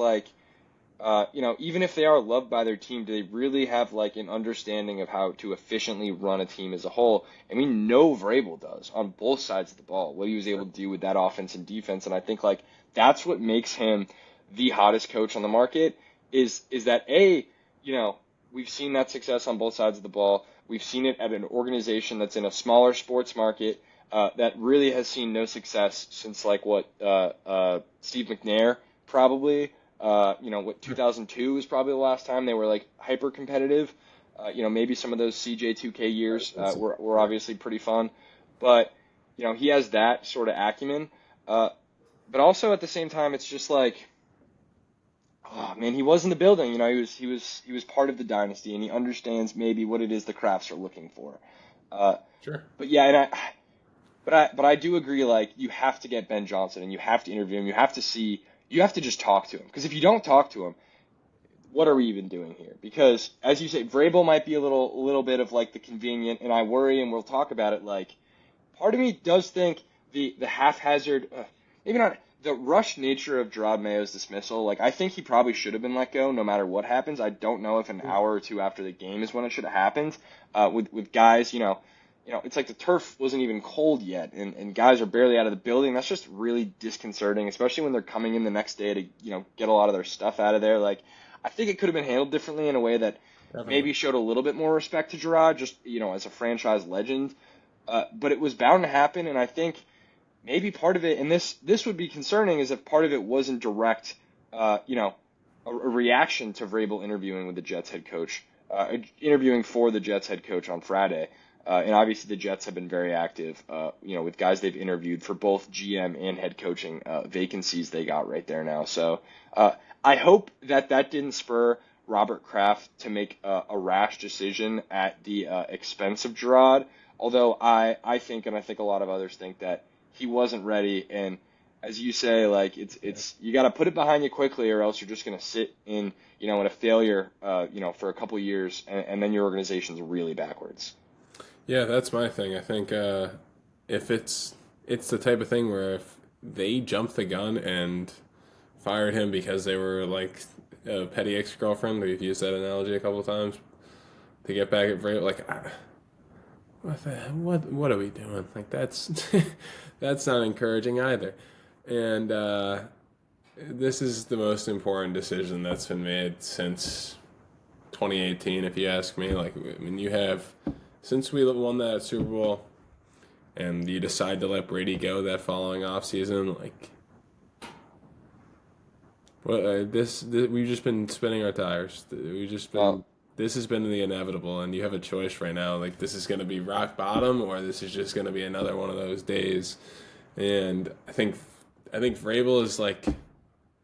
A: even if they are loved by their team, do they really have an understanding of how to efficiently run a team as a whole? And we know Vrabel does on both sides of the ball, what he was able to do with that offense and defense, and I think that's what makes him the hottest coach on the market is that we've seen that success on both sides of the ball. We've seen it at an organization that's in a smaller sports market that really has seen no success since like Steve McNair probably. 2002 was probably the last time they were like hyper competitive. Maybe some of those CJ2K years were obviously pretty fun, but he has that sort of acumen. But also at the same time, it's just like, oh man, he was in the building. He was part of the dynasty, and he understands maybe what it is the Krafts are looking for.
B: Sure.
A: But yeah, but I do agree. Like, you have to get Ben Johnson, and you have to interview him. You have to just talk to him, because if you don't talk to him, what are we even doing here? Because as you say, Vrabel might be a little bit of like the convenient, and I worry, and we'll talk about it. Like, part of me does think the haphazard, maybe not the rushed nature of Jerod Mayo's dismissal. Like, I think he probably should have been let go no matter what happens. I don't know if an hour or two after the game is when it should have happened. With guys, it's like the turf wasn't even cold yet, and guys are barely out of the building. That's just really disconcerting, especially when they're coming in the next day to get a lot of their stuff out of there. Like, I think it could have been handled differently in a way that maybe showed a little bit more respect to Jerod, just as a franchise legend. But it was bound to happen, and I think maybe part of it, and this would be concerning, is if part of it wasn't direct, a reaction to Vrabel interviewing with the Jets head coach, interviewing for the Jets head coach on Friday. And obviously the Jets have been very active, with guys they've interviewed for both GM and head coaching vacancies they got right there now. So I hope that didn't spur Robert Kraft to make a rash decision at the expense of Jerod. Although I think, and I think a lot of others think, that he wasn't ready. And as you say, like, it's you got to put it behind you quickly, or else you're just going to sit in a failure, for a couple of years, and then your organization's really backwards.
B: Yeah, that's my thing. I think if it's the type of thing where if they jumped the gun and fired him because they were like a petty ex-girlfriend, we've used that analogy a couple of times, to get back at Vrabel, like, what are we doing? Like, that's that's not encouraging either. And this is the most important decision that's been made since 2018, if you ask me. Like, I mean, you have, since we won that Super Bowl and you decide to let Brady go that following offseason, like, we've just been spinning our tires. We've just been, this has been the inevitable, and you have a choice right now. Like, this is going to be rock bottom, or this is just going to be another one of those days. And I think Vrabel is, like,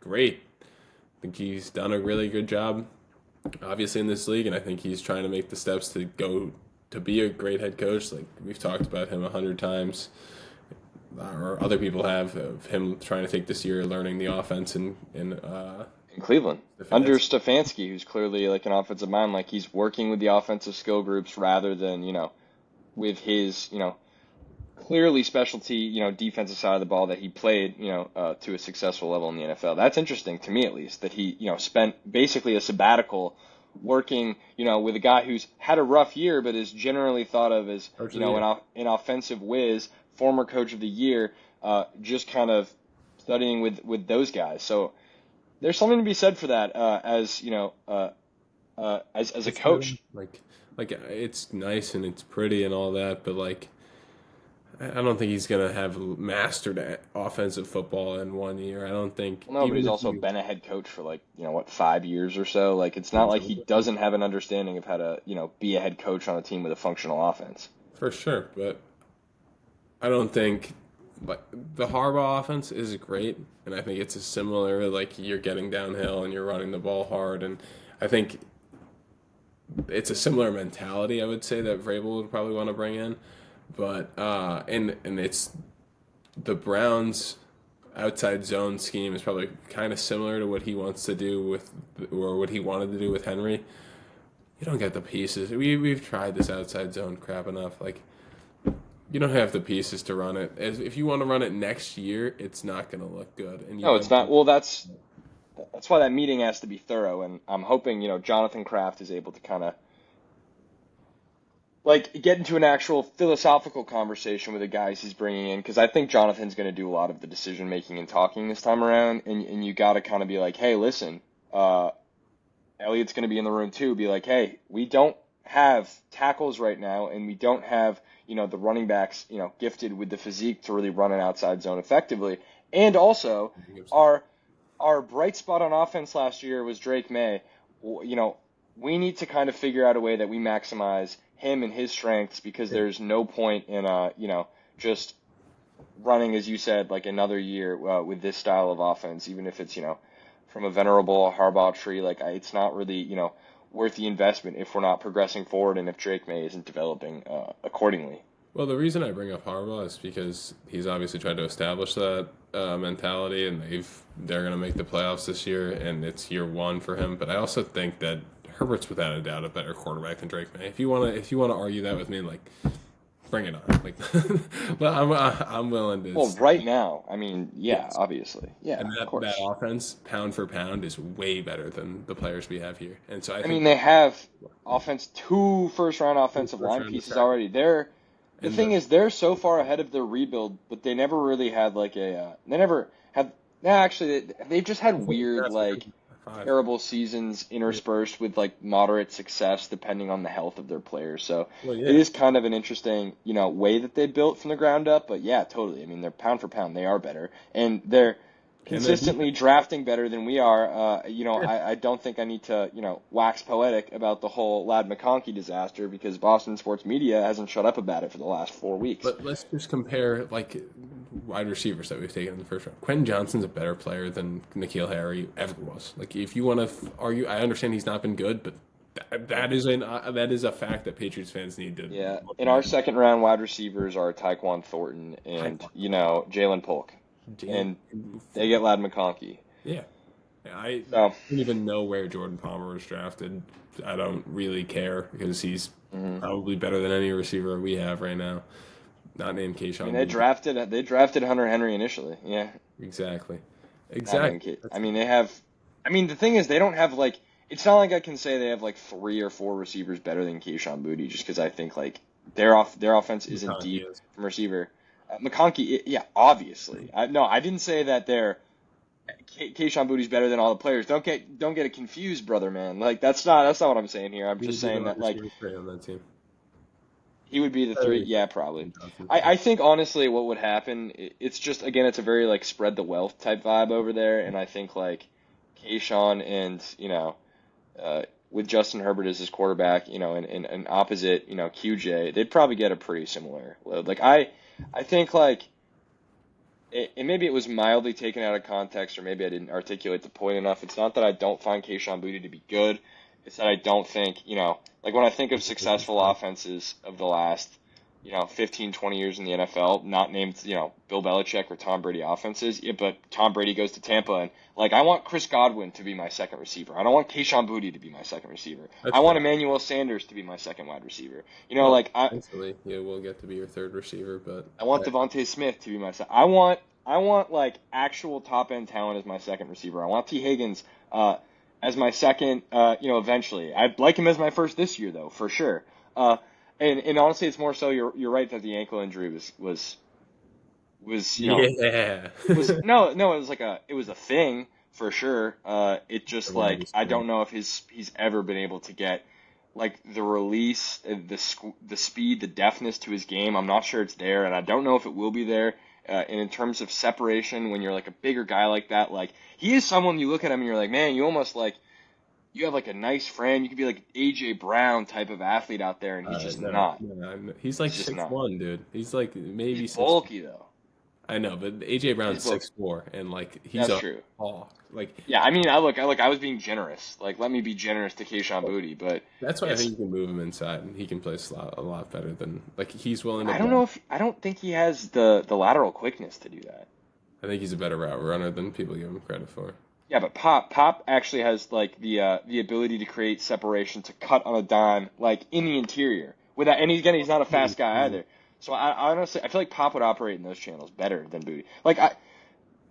B: great. I think he's done a really good job, obviously, in this league, and I think he's trying to make the steps to go to be a great head coach. Like, we've talked about him 100 times, or other people have, of him trying to take this year learning the offense in
A: Cleveland under Stefanski, who's clearly like an offensive mind. Like, he's working with the offensive skill groups rather than with his clearly specialty defensive side of the ball that he played to a successful level in the NFL. That's interesting to me, at least, that he spent basically a sabbatical working with a guy who's had a rough year but is generally thought of as an offensive whiz, former coach of the year, just kind of studying with those guys. So there's something to be said for that, as a coach.
B: Like it's nice and it's pretty and all that, but like, I don't think he's gonna have mastered offensive football in 1 year. I don't think.
A: Well, no, but he's also been a head coach for 5 years or so. Like, it's not like he doesn't have an understanding of how to be a head coach on a team with a functional offense.
B: For sure, but I don't think, like, the Harbaugh offense is great, and I think it's a similar, like, you're getting downhill and you're running the ball hard, and I think it's a similar mentality, I would say, that Vrabel would probably want to bring in. But and it's the Browns' outside zone scheme is probably kind of similar to what he wants to do or what he wanted to do with Henry. You don't get the pieces. We've tried this outside zone crap enough. Like, you don't have the pieces to run it. If you want to run it next year, it's not going to look good. And
A: no, it's not. Well, that's why that meeting has to be thorough, and I'm hoping Jonathan Kraft is able to kind of get into an actual philosophical conversation with the guys he's bringing in, because I think Jonathan's going to do a lot of the decision making and talking this time around, and you got to kind of be like, hey, listen, Elliott's going to be in the room too, be like, hey, we don't have tackles right now, and we don't have, the running backs, gifted with the physique to really run an outside zone effectively. And also, our bright spot on offense last year was Drake May. We need to kind of figure out a way that we maximize him and his strengths, because there's no point in, just running, as you said, like another year with this style of offense, even if it's, from a venerable Harbaugh tree. Like, it's not really, worth the investment if we're not progressing forward and if Drake May isn't developing accordingly.
B: Well, the reason I bring up Harbaugh is because he's obviously tried to establish that mentality, and they're going to make the playoffs this year, and it's year one for him. But I also think that Herbert's without a doubt a better quarterback than Drake May. If you want to argue that with me, like, bring it on. Like, but I'm willing to.
A: Well, right now, I mean, yeah,
B: Yes.
A: obviously, yeah,
B: And
A: of course.
B: that offense, pound for pound, is way better than the players we have here. And so I
A: I
B: think
A: mean, they have two first-round offensive line
B: first-round
A: pieces
B: attack.
A: already. The
B: And
A: thing is, they're so far ahead of their rebuild, but they never really had like they never had. No, actually, they've just had weird, like,
B: five.
A: terrible seasons interspersed with like moderate success, depending on the health of their players. So
B: Well,
A: it
B: yeah.
A: is kind of an interesting, way that they built from the ground up. But yeah, totally. I mean, they're pound for pound, they are better, and they're
B: And their
A: consistently drafting better than we are.
B: defense.
A: I don't think I need to, wax poetic about the whole Lad McConkey disaster, because Boston sports media hasn't shut up about it for the last 4 weeks.
B: But let's just compare like wide receivers that we've taken in the first round. Quentin Johnson's a better player than N'Keal Harry ever was. Like, if you want to argue, I understand he's not been good, but that is a fact that Patriots fans need to
A: Yeah,
B: look
A: in our
B: at.
A: second round wide receivers are Tyquan Thornton and, Jalen Polk, and they get Lad McConkey.
B: Yeah. I
A: So,
B: don't even know where Jordan Palmer was drafted. I don't really care because he's
A: mhm.
B: probably better than any receiver we have right now. Not named
A: I mean,
B: Keyshawn
A: they
B: Boutte.
A: drafted Hunter Henry initially. Yeah,
B: Exactly.
A: not named
B: Exactly.
A: Kate. I mean, they have. I mean, the thing is, they don't have like. It's not like I can say they have like 3 or 4 receivers better than Keyshawn Boutte, just because I think like their offense isn't
B: McConkey
A: deep
B: is.
A: from receiver. McConkey, yeah, obviously. No, I didn't say that Keyshawn Boutte's better than all the players. Don't get it confused, brother, man. Like, that's not what I'm saying here. I'm
B: He
A: just
B: would be the
A: saying
B: wide
A: that, like,
B: receiver three on that team.
A: he would be the
B: Better
A: 3.
B: than
A: Yeah, probably.
B: Johnson.
A: I think honestly, what would happen? It's just, again, it's a very like spread the wealth type vibe over there, and I think like Keyshawn and, with Justin Herbert as his quarterback, and opposite, QJ, they'd probably get a pretty similar load. Like, I think like. And maybe it was mildly taken out of context, or maybe I didn't articulate the point enough. It's not that I don't find Keyshawn Boutte to be good. It's that I don't think, like when I think of successful offenses of the last, 15, 20 years in the NFL, not named, Bill Belichick or Tom Brady offenses, yeah, but Tom Brady goes to Tampa, and like I want Chris Godwin to be my second receiver. I don't want Keyshawn Boutte to be my second receiver.
B: That's
A: I want
B: fair.
A: Emmanuel Sanders to be my second wide receiver.
B: Well,
A: Like
B: eventually, yeah, we'll get to be your third receiver, but
A: I want Devontae Smith to be my second. I want like actual top end talent as my second receiver. I want T Higgins as my second. Eventually, I'd like him as my first this year though, for sure. And honestly, it's more so. You're right that the ankle injury was
B: yeah.
A: was no, it was a thing for sure. It just like I don't know if he's ever been able to get like the release, the speed, the deftness to his game. I'm not sure it's there, and I don't know if it will be there. And in terms of separation, when you're like a bigger guy like that, like he is someone you look at him and you're like, man, you almost like you have like a nice frame. You could be like AJ Brown type of athlete out there, and he's just not.
B: No, he's like
A: He's just not.
B: 6'1", dude. He's like maybe
A: He's
B: 6'.
A: bulky though.
B: I know, but AJ Brown's
A: He's bulky.
B: 6'4", and like he's
A: That's
B: a
A: true.
B: hawk. Like,
A: Yeah, I mean, I was being generous. Like, let me be generous to Keyshawn Boutte, but
B: that's why I
A: it's.
B: think you can move him inside, and he can play slot a lot better than like he's willing to.
A: I don't think he has the lateral quickness to do that.
B: I think he's a better route runner than people give him credit for.
A: Yeah, but Pop actually has like the ability to create separation, to cut on a dime, like in the interior. Without, and he's not a fast guy either. So I honestly, I feel like Pop would operate in those channels better than Boutte. Like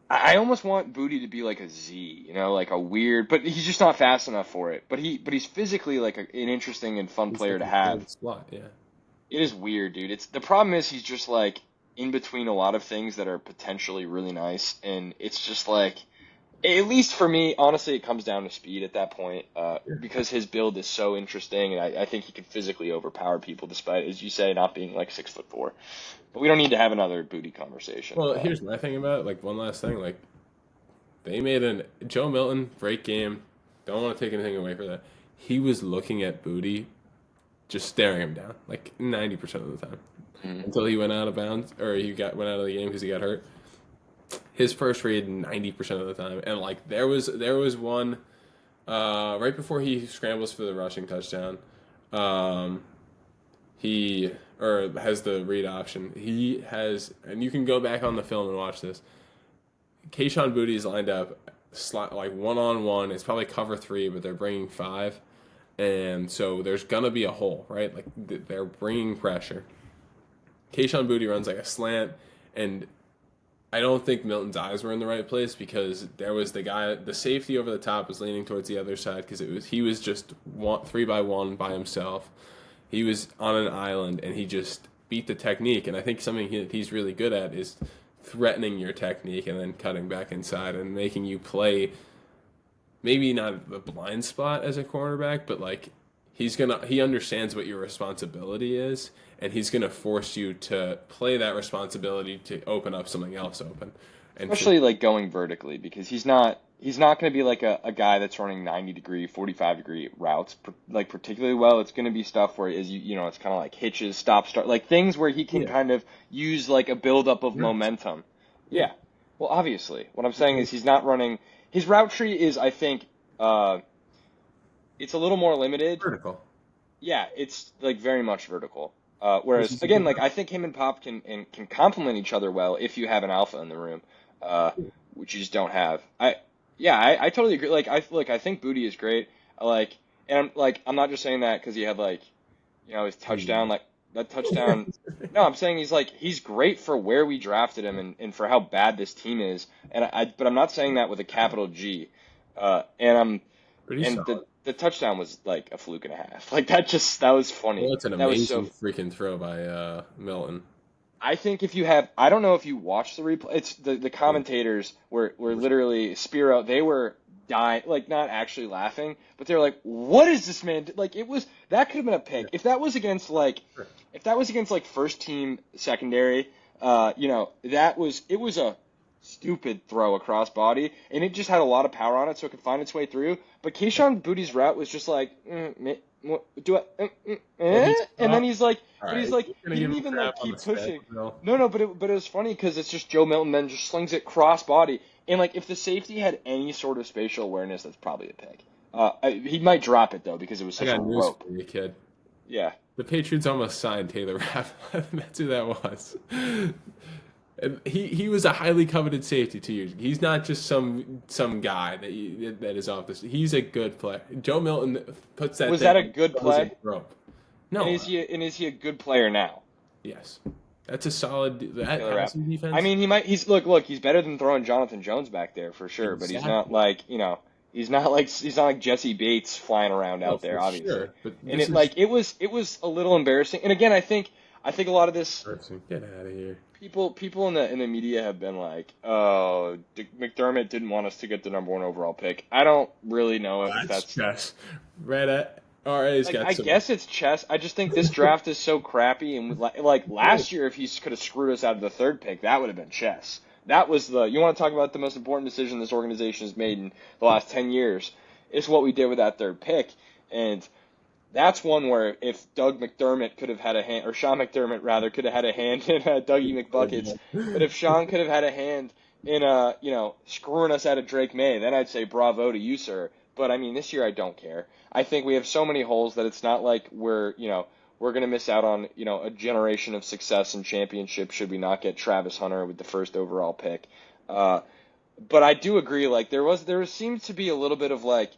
A: I almost want Boutte to be like a Z, like a weird, but he's just not fast enough for it. But he's physically like an interesting and fun player to have.
B: Slot, yeah.
A: It is weird, dude. The problem is he's just like in between a lot of things that are potentially really nice, and it's just like At least for me, honestly, it comes down to speed at that point, because his build is so interesting, and I think he can physically overpower people, despite, as you say, not being like 6'4". But we don't need to have another booty conversation.
B: Well, here's my thing about it. Like one last thing, like they made an Joe Milton great game. Don't want to take anything away from that. He was looking at Booty, just staring him down like 90% of the time until he went out of bounds or went out of the game because he got hurt. His first read 90% of the time, and like there was one right before he scrambles for the rushing touchdown. Um, he or has the read option. He has, and you can go back on the film and watch this. Keyshawn Booty is lined up like 1-on-1. It's probably cover 3, but they're bringing 5, and so there's gonna be a hole, right? Like they're bringing pressure. Keyshawn Booty runs like a slant, and I don't think Milton's eyes were in the right place because there was the safety over the top was leaning towards the other side because he was just 3-by-1 by himself. He was on an island and he just beat the technique. And I think something he's really good at is threatening your technique and then cutting back inside and making you play. Maybe not the blind spot as a cornerback, but like he understands what your responsibility is, and he's gonna force you to play that responsibility to open up something else open. And
A: Especially like going vertically, because he's not going to be like a guy that's running 90-degree, 45-degree routes like particularly well. It's going to be stuff where it's kind of like hitches, stop, start, like things where he can kind of use like a buildup of momentum. Yeah. Well, obviously, what I'm saying is he's not running. His route tree is, I think, it's a little more limited.
B: vertical.
A: Yeah, it's like very much vertical. Whereas again, like I think him and Pop can complement each other well if you have an alpha in the room, which you just don't have. I totally agree. I think Booty is great. I'm not just saying that because he had his touchdown, like that touchdown. No, I'm saying he's great for where we drafted him and for how bad this team is. But I'm not saying that with a capital G. The touchdown was like a fluke and a half. Like that was funny.
B: Well, it's an
A: That was
B: amazing
A: so.
B: freaking throw by Milton.
A: I think if you have, I don't know if you watched the replay. It's the commentators were literally Spiro. They were dying, like not actually laughing, but they were like, "What is this man?" Like that could have been a pick if that was against like first team secondary. It was a stupid throw across body, and it just had a lot of power on it, so it could find its way through. But Keyshawn Booty's route was just like, do I, and then he's like, but he's like, he didn't even like keep pushing. No, but it was funny because it's just Joe Milton then just slings it cross body, and like if the safety had any sort of spatial awareness, that's probably a pick. He might drop it though because it was such a rope.
B: For you, kid.
A: Yeah.
B: The Patriots almost signed Taylor Rapp. That's who that was. And he was a highly coveted safety 2 years ago. He's not just some guy that is off this. He's a good player. Joe Milton puts that.
A: Was that a good play?
B: Rope. No.
A: And is he a good player now?
B: Yes. That's a solid passing defense.
A: I mean, he's better than throwing Jonathan Jones back there for sure, but he's not like, he's not like Jesse Bates flying around out there, obviously. Sure, but it was a little embarrassing. And again, I think a lot of this.
B: Get out of here.
A: People in the media have been like, "Oh, McDermott didn't want us to get the number 1 overall pick." I don't really know if that's
B: chess. I
A: guess it's chess. I just think this draft is so crappy, and like last year, if he could have screwed us out of the 3rd pick, that would have been chess. That was you want to talk about the most important decision this organization has made in the last 10 years. It's what we did with that 3rd pick, and that's one where if Doug McDermott could have had a hand, or Sean McDermott rather, could have had a hand in Dougie McBuckets, but if Sean could have had a hand in screwing us out of Drake May, then I'd say bravo to you, sir. But I mean, this year I don't care. I think we have so many holes that it's not like we're going to miss out on a generation of success and championship should we not get Travis Hunter with the 1st overall pick. But I do agree. Like there seems to be a little bit of like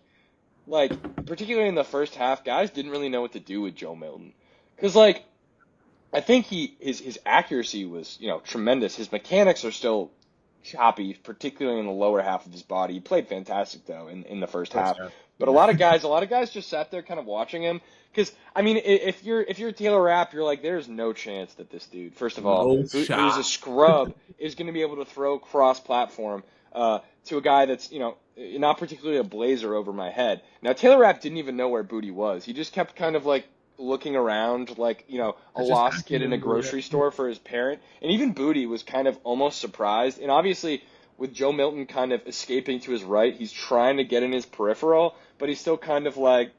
A: particularly in the first half, guys didn't really know what to do with Joe Milton. Because, I think his accuracy was, tremendous. His mechanics are still choppy, particularly in the lower half of his body. He played fantastic, though, in the first half. But a lot of guys just sat there kind of watching him. Because, I mean, if you're Taylor Rapp, you're like, there's no chance that this dude, first of all, who's a scrub, is going to be able to throw cross-platform to a guy that's, not particularly a blazer over my head. Now, Taylor Rapp didn't even know where Booty was. He just kept kind of like looking around like, a
B: I just
A: lost
B: happened
A: kid
B: to
A: in a
B: know that.
A: grocery store for his parent. And even Booty was kind of almost surprised. And obviously, with Joe Milton kind of escaping to his right, he's trying to get in his peripheral, but he's still kind of like,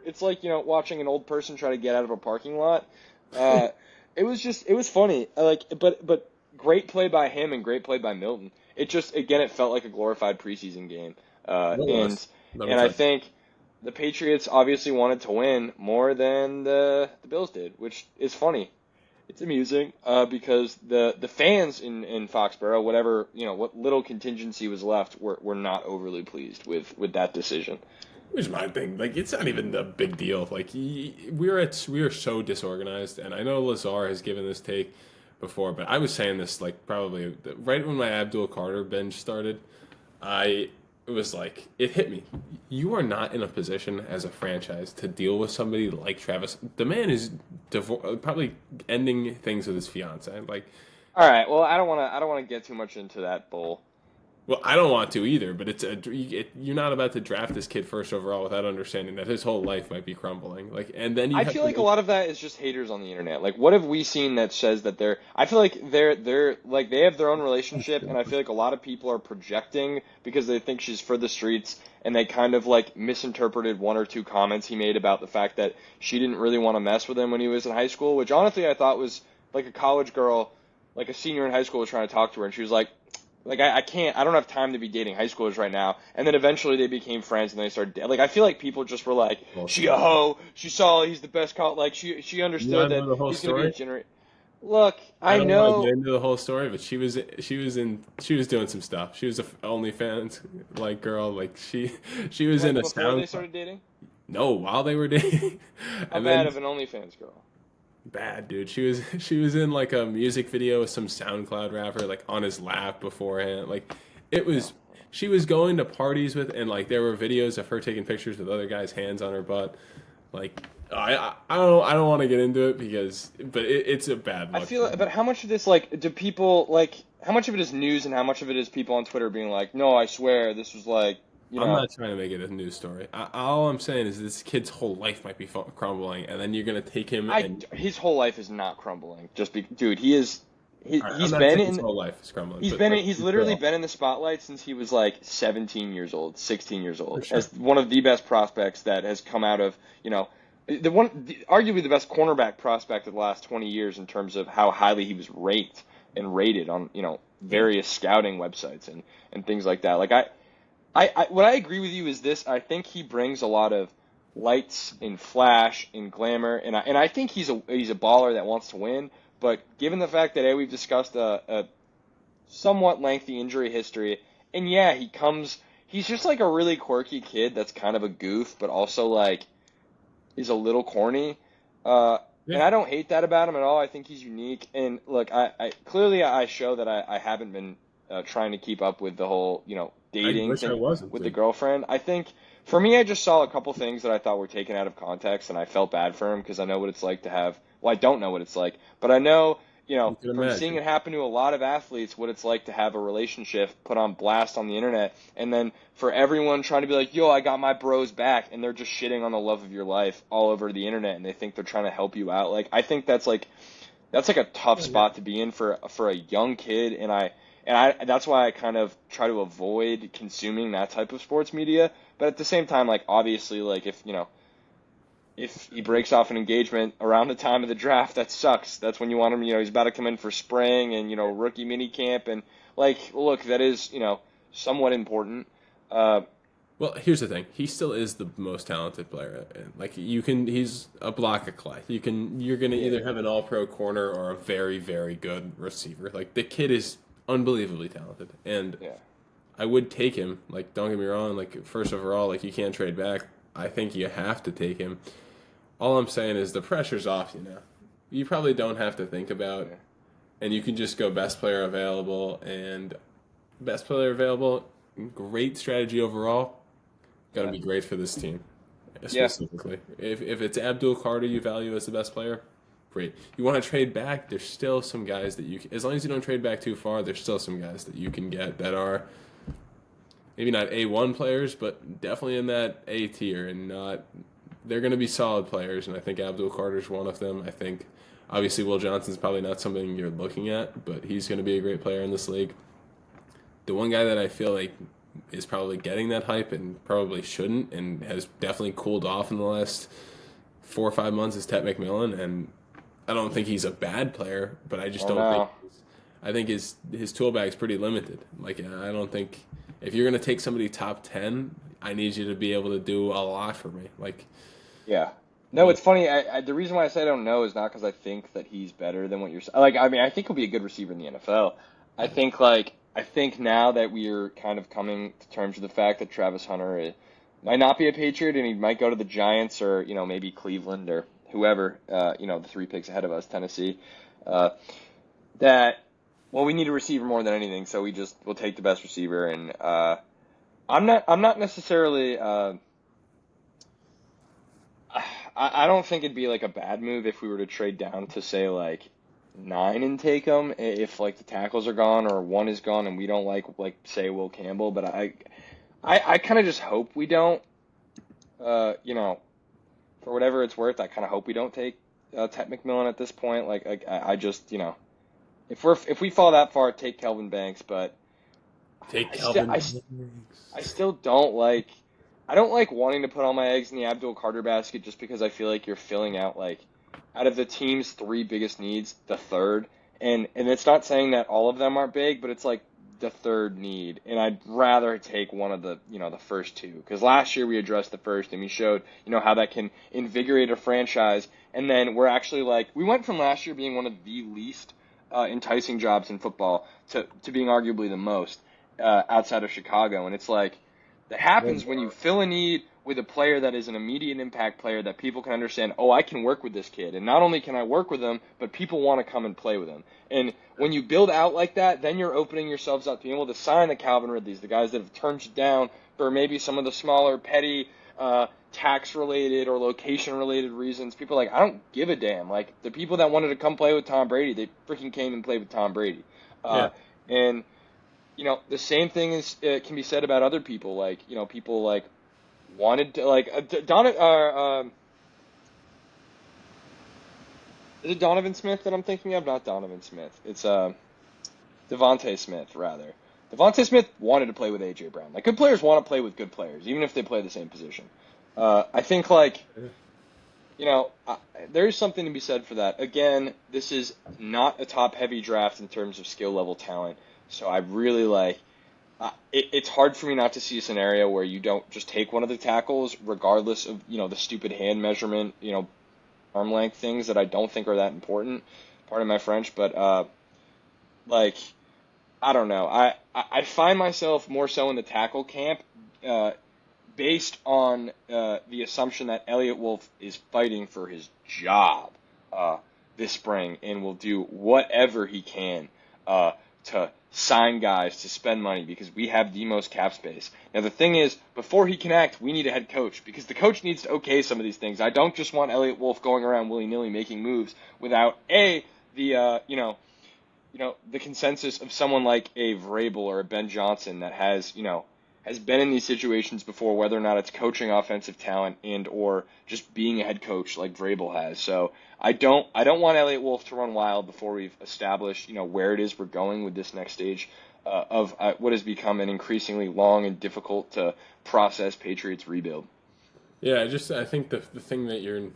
A: it's like, watching an old person try to get out of a parking lot. It was funny. But great play by him and great play by Milton. It just, again, it felt like a glorified preseason game.
B: It was. Let me
A: And
B: tell
A: I
B: you.
A: think the Patriots obviously wanted to win more than the Bills did, which is funny. It's amusing because the fans in Foxborough, whatever, what little contingency was left, were not overly pleased with that decision.
B: Here's my thing. Like, it's not even a big deal. Like, we are so disorganized, and I know Lazar has given this take before, but I was saying this like probably right when my Abdul Carter binge started. I It was like it hit me. You are not in a position as a franchise to deal with somebody like Travis. The man is probably ending things with his fiance. Like,
A: All right, well, I don't want to get too much into that bowl.
B: well, I don't want to either, but you're not about to draft this kid first overall without understanding that his whole life might be crumbling. Like, and then you
A: I
B: have
A: feel
B: to
A: like a
B: make.
A: lot of that is just haters on the internet. Like, what have we seen that says that they're? I feel like they're like they have their own relationship, and I feel like a lot of people are projecting because they think she's for the streets, and they kind of like misinterpreted one or two comments he made about the fact that she didn't really want to mess with him when he was in high school, which honestly I thought was like a college girl, like a senior in high school was trying to talk to her, and she was like I can't, I don't have time to be dating high schoolers right now. And then eventually they became friends and they started like I feel like people just were like, she a hoe, she saw he's the best like she
B: You want
A: understood
B: to
A: that
B: know the whole
A: he's gonna be a
B: story?
A: gener. Look,
B: I
A: I
B: don't want to get
A: know.
B: into the whole story, but she was doing some stuff. She was a OnlyFans like girl. Like she was in
A: Like
B: a
A: before they
B: sound.
A: started dating.
B: No, while they were dating,
A: How
B: and
A: bad
B: then
A: of an OnlyFans girl?
B: bad dude. She was in like a music video with some SoundCloud rapper like on his lap beforehand. Like it
A: No.
B: was she was going to parties with and like there were videos of her taking pictures with other guys' hands on her butt. Like I don't want to get into it because but it's a bad
A: I
B: look.
A: feel, but how much of this like do people like? How much of it is news and how much of it is people on Twitter being like, no, I swear this was like,
B: I'm not trying to make it a news story. All I'm saying is this kid's whole life might be crumbling, and then you're gonna take him and
A: his whole life is not crumbling. Dude, he is.
B: I'm
A: He's
B: not
A: been
B: saying his
A: in.
B: whole life is crumbling,
A: He's
B: but
A: been
B: like
A: he's
B: this
A: literally
B: girl,
A: been in the spotlight since he was like 17 years old, 16 years
B: for
A: old,
B: sure.
A: as one of the best prospects that has come out of, arguably the best cornerback prospect of the last 20 years in terms of how highly he was rated on,
B: Yeah.
A: various scouting websites and things like that. Like what I agree with you is this, I think he brings a lot of lights and flash and glamour, and I think he's a baller that wants to win. But given the fact that we've discussed a somewhat lengthy injury history, and yeah, he's just like a really quirky kid that's kind of a goof, but also like is a little corny. And
B: Yeah.
A: I don't hate that about him at all. I think he's unique. And look, I clearly I show that I haven't been trying to keep up with the whole,
B: I
A: dating
B: wish I
A: thing
B: wasn't,
A: with the
B: dude.
A: girlfriend. I think for me, I just saw a couple things that I thought were taken out of context, and I felt bad for him because I know what it's like to have. Well, I don't know what it's like, but I know,
B: You can
A: from seeing
B: imagine.
A: it happen to a lot of athletes, what it's like to have a relationship put on blast on the internet, and then for everyone trying to be like, yo, I got my bros back, and they're just shitting on the love of your life all over the internet, and they think they're trying to help you out. Like, I think that's like a tough
B: Oh, yeah.
A: spot to be in for a young kid, and I that's why I kind of try to avoid consuming that type of sports media. But at the same time, like obviously, like if he breaks off an engagement around the time of the draft, that sucks. That's when you want him. He's about to come in for spring and rookie mini camp, and like look, that is somewhat important. Uh,
B: Well, here's the thing. He still is the most talented player. Like he's a block of clay. You're gonna
A: yeah,
B: either have an all-pro corner or a very, very good receiver. Like the kid is unbelievably talented, and
A: yeah,
B: I would take him. Like don't get me wrong. Like first overall, like you can't trade back. I think you have to take him. All I'm saying is the pressure's off you now. You probably don't have to think about,
A: yeah,
B: and you can just go best player available and best player available. Great strategy overall. Got to
A: yeah,
B: be great for this team
A: yeah.
B: specifically. If it's Abdul Carter you value as the best player, great. You want to trade back, there's still some guys that as long as you don't trade back too far, there's still some guys that you can get that are maybe not A1 players, but definitely in that A tier, and they're going to be solid players, and I think Abdul Carter's one of them. I think obviously Will Johnson's probably not something you're looking at, but he's going to be a great player in this league. The one guy that I feel like is probably getting that hype and probably shouldn't, and has definitely cooled off in the last 4 or 5 months, is Tet McMillan, and I don't think he's a bad player, but I just don't think. I think his tool bag's pretty limited. Like, I don't think if you're gonna take somebody top 10, I need you to be able to do a lot for me. Like,
A: yeah. No, it's funny. The reason why I say I don't know is not because I think that he's better than what you're saying. Like, I mean, I think he'll be a good receiver in the NFL. I think now that we're kind of coming to terms with the fact that Travis Hunter might not be a Patriot and he might go to the Giants or, maybe Cleveland or whoever, the 3 picks ahead of us, Tennessee, we need a receiver more than anything, so we'll take the best receiver. And I'm not necessarily I don't think it'd be like a bad move if we were to trade down to say like 9 and take him if like the tackles are gone or 1 is gone and we don't like say Will Campbell. But I kind of just hope we don't. For whatever it's worth, I kind of hope we don't take Tet McMillan at this point. I just if we fall that far, take Kelvin Banks. But I still don't like. I don't like wanting to put all my eggs in the Abdul Carter basket just because I feel like you're filling out out of the team's 3 biggest needs, the third. And it's not saying that all of them aren't big, but it's like the third need. And I'd rather take one of the, the first 2. Because last year we addressed the first and we showed, how that can invigorate a franchise. And then we're actually we went from last year being one of the least enticing jobs in football to being arguably the most outside of Chicago. And it's that happens when you fill a need with a player that is an immediate impact player that people can understand, I can work with this kid. And not only can I work with him, but people want to come and play with him. And when you build out like that, then you're opening yourselves up to being able to sign the Calvin Ridleys, the guys that have turned you down for maybe some of the smaller, petty, tax-related or location-related reasons. People I don't give a damn. The people that wanted to come play with Tom Brady, they freaking came and played with Tom Brady. And the same thing can be said about other people. People wanted to is it Donovan Smith that I'm thinking of? Not Donovan Smith. It's Devontae Smith rather. Devontae Smith wanted to play with AJ Brown. Good players want to play with good players, even if they play the same position. I think there's something to be said for that. Again, this is not a top-heavy draft in terms of skill level talent. So I really it's hard for me not to see a scenario where you don't just take one of the tackles, regardless of, the stupid hand measurement, arm length things that I don't think are that important. Pardon my French, but, I don't know. I find myself more so in the tackle camp, based on the assumption that Elliott Wolf is fighting for his job this spring and will do whatever he can to sign guys, to spend money, because we have the most cap space. Now, the thing is, before he can act, we need a head coach, because the coach needs to okay some of these things. I don't just want Elliott Wolf going around willy-nilly making moves without, the consensus of someone like a Vrabel or a Ben Johnson that has been in these situations before, whether or not it's coaching offensive talent and or just being a head coach like Vrabel has. So I don't want Elliott Wolf to run wild before we've established, where it is we're going with this next stage of what has become an increasingly long and difficult to process Patriots rebuild.
B: Yeah, I think the thing that you're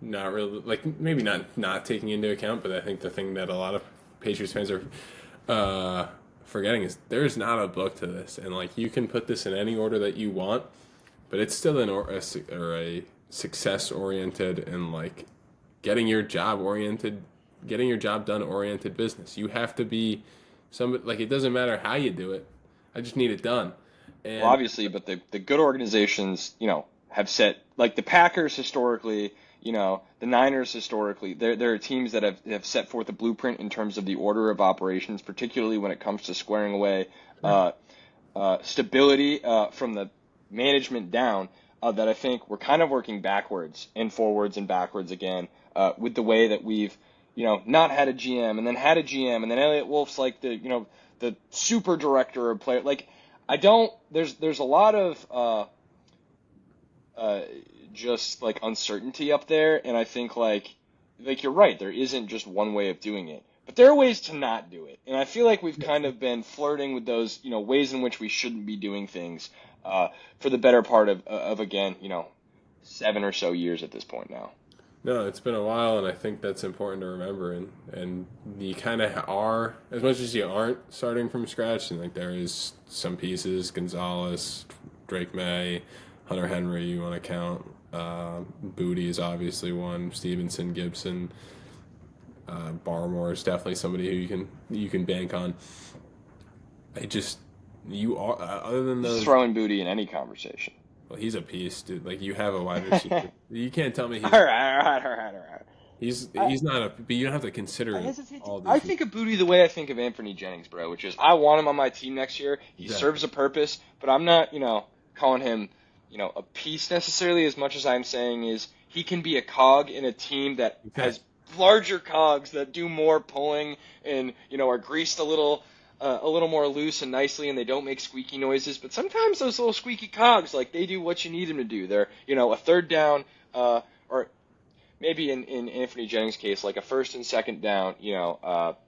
B: not really, maybe not taking into account, but I think the thing that a lot of Patriots fans are forgetting is there's not a book to this, and you can put this in any order that you want, but it's still a success oriented and getting your job done oriented business. You have to be somebody, it doesn't matter how you do it. I just need it done. And
A: well, obviously, but the good organizations, have set, the Packers historically, the Niners historically, there are teams that have set forth a blueprint in terms of the order of operations, particularly when it comes to squaring away stability from the management down, that I think we're kind of working backwards and forwards and backwards again with the way that we've not had a GM and then had a GM and then Elliot Wolf's like the super director of player. Like I don't. There's a lot of just like uncertainty up there, and I think like you're right. There isn't just one way of doing it, but there are ways to not do it, and I feel like we've kind of been flirting with those ways in which we shouldn't be doing things for the better part of again 7 or so years at this point now.
B: No, it's been a while, and I think that's important to remember. And you kind of are, as much as you aren't starting from scratch, and like there is some pieces, Gonzalez, Drake May, Hunter Henry, you want to count. Booty is obviously one. Stevenson, Gibson, Barmore is definitely somebody who you can bank on. You are other than those.
A: Just throwing Booty in any conversation.
B: Well, he's a piece, dude. Like you have a wide receiver. You can't tell me.
A: All right.
B: He's not a. But you don't have to consider all these.
A: I think of Booty the way I think of Anthony Jennings, bro. Which is I want him on my team next year. He serves a purpose, but I'm not calling him a piece necessarily as much as I'm saying is he can be a cog in a team that has larger cogs that do more pulling and are greased a little more loose and nicely, and they don't make squeaky noises. But sometimes those little squeaky cogs, like they do what you need them to do. They're a third down, or maybe in Anthony Jennings' case, like a first and second down,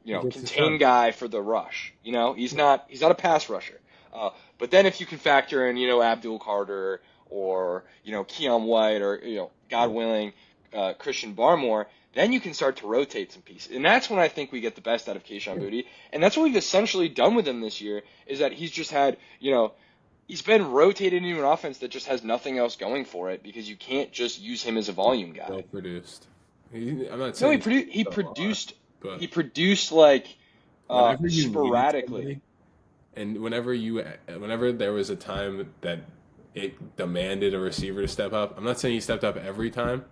A: contain guy for the rush. He's not a pass rusher. But then if you can factor in Abdul Carter or Keon White or God willing Christian Barmore, then you can start to rotate some pieces. And that's when I think we get the best out of Kayshon Boutte. And that's what we've essentially done with him this year, is that he's just had, he's been rotated into an offense that just has nothing else going for it because you can't just use him as a volume guy.
B: Well produced. I'm not saying
A: he produced like sporadically.
B: And whenever there was a time that it demanded a receiver to step up, I'm not saying he stepped up every time,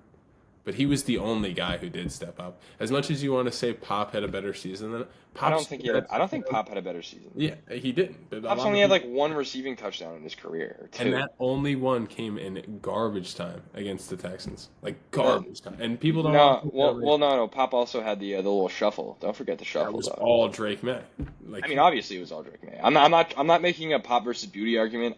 B: but he was the only guy who did step up. As much as you want to say Pop had a better season than
A: I don't think Pop had a better season.
B: Yeah, he didn't. But
A: Pop's only had like one receiving touchdown in his career, or two.
B: And that only one came in garbage time against the Texans, like garbage time. And people don't.
A: No. Pop also had the little shuffle. Don't forget the shuffle.
B: That was all Drake May.
A: Obviously it was all Drake May. I'm not making a Pop versus Boutte argument.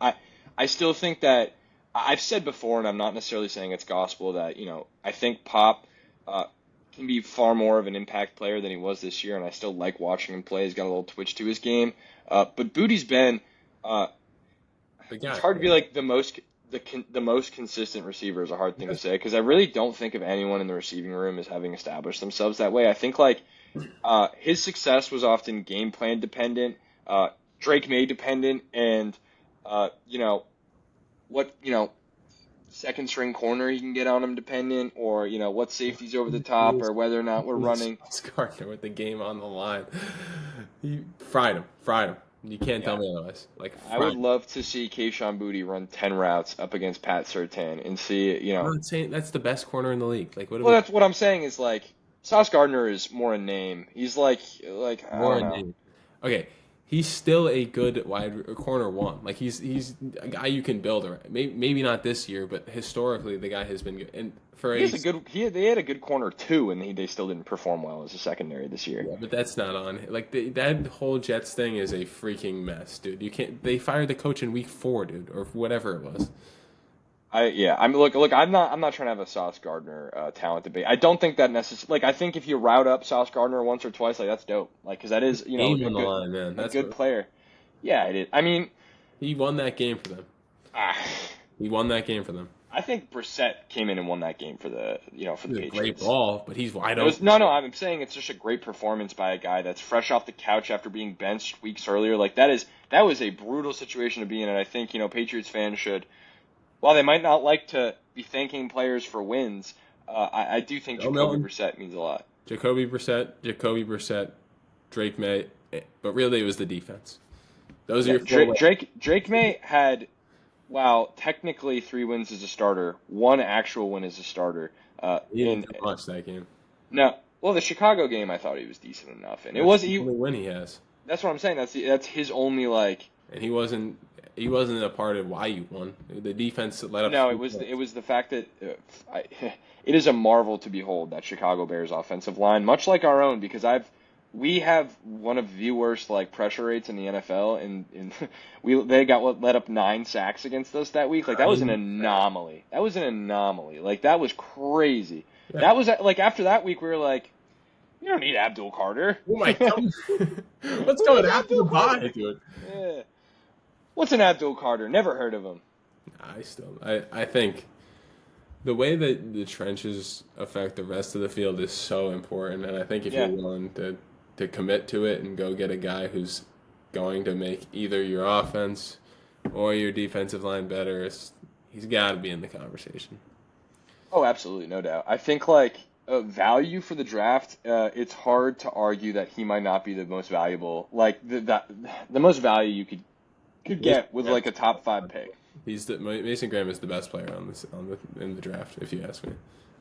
A: I still think that. I've said before, and I'm not necessarily saying it's gospel, that, I think Pop can be far more of an impact player than he was this year, and I still like watching him play. He's got a little twitch to his game. But Boutte's been it's hard to be like the most consistent receiver is a hard thing to say, because I really don't think of anyone in the receiving room as having established themselves that way. I think his success was often game plan dependent, Drake May dependent, and what second string corner you can get on him dependent, or what safety's over the top, or whether or not we're running.
B: Gardner with the game on the line, he fried him. You can't tell me otherwise.
A: I would love to see Kayshon Boutte run 10 routes up against Pat Surtain and see
B: I'm not saying that's the best corner in the league.
A: That's what I'm saying is Sauce Gardner is more a name. He's like more a name.
B: Okay. He's still a good corner one. He's a guy you can build around. Maybe not this year, but historically the guy has been good. And they
A: had a good corner too, and they still didn't perform well as a secondary this year.
B: Yeah, but that's not on. That whole Jets thing is a freaking mess, dude. You can't. They fired the coach in week 4, dude, or whatever it was.
A: Look. I'm not trying to have a Sauce Gardner talent debate. I don't think that necessarily. I think if you route up Sauce Gardner once or twice, that's dope. Because that is a good player. Yeah, it is. I mean,
B: he won that game for them. He won that game for them.
A: I think Brissett came in and won that game for the Patriots.
B: Great ball, but he's wide open.
A: No. I'm saying it's just a great performance by a guy that's fresh off the couch after being benched weeks earlier. That was a brutal situation to be in, and I think Patriots fans should. While they might not like to be thanking players for wins, I do think Jacoby Brissett means a lot.
B: Jacoby Brissett, Drake May, but really it was the defense. Those are your
A: Drake May had, technically 3 wins as a starter, 1 actual win as a starter.
B: He didn't watch that game.
A: No, the Chicago game I thought he was decent enough, and
B: that's the only win he has.
A: That's what I'm saying. That's his only
B: And he wasn't. he wasn't a part of why you won. The defense let up.
A: No,
B: 3
A: it
B: points.
A: was the fact that it is a marvel to behold that Chicago Bears offensive line, much like our own, because we have one of the worst like pressure rates in the NFL, and they got let up 9 sacks against us that week. Like that was an anomaly. That was an anomaly. Like that was crazy.
B: Yeah.
A: That was like after that week we were like, you don't need Abdul Carter.
B: Oh my God. What's going after the bye, dude?
A: Yeah. What's an Abdul Carter? Never heard of him.
B: I think the way that the trenches affect the rest of the field is so important, and I think if
A: Yeah.
B: you're willing to commit to it and go get a guy who's going to make either your offense or your defensive line better, he's got to be in the conversation.
A: Oh, absolutely, no doubt. I think like value for the draft, it's hard to argue that he might not be the most valuable, like the most value you could get with like a top 5 pick.
B: Mason Graham is the best player in the draft, if you ask me.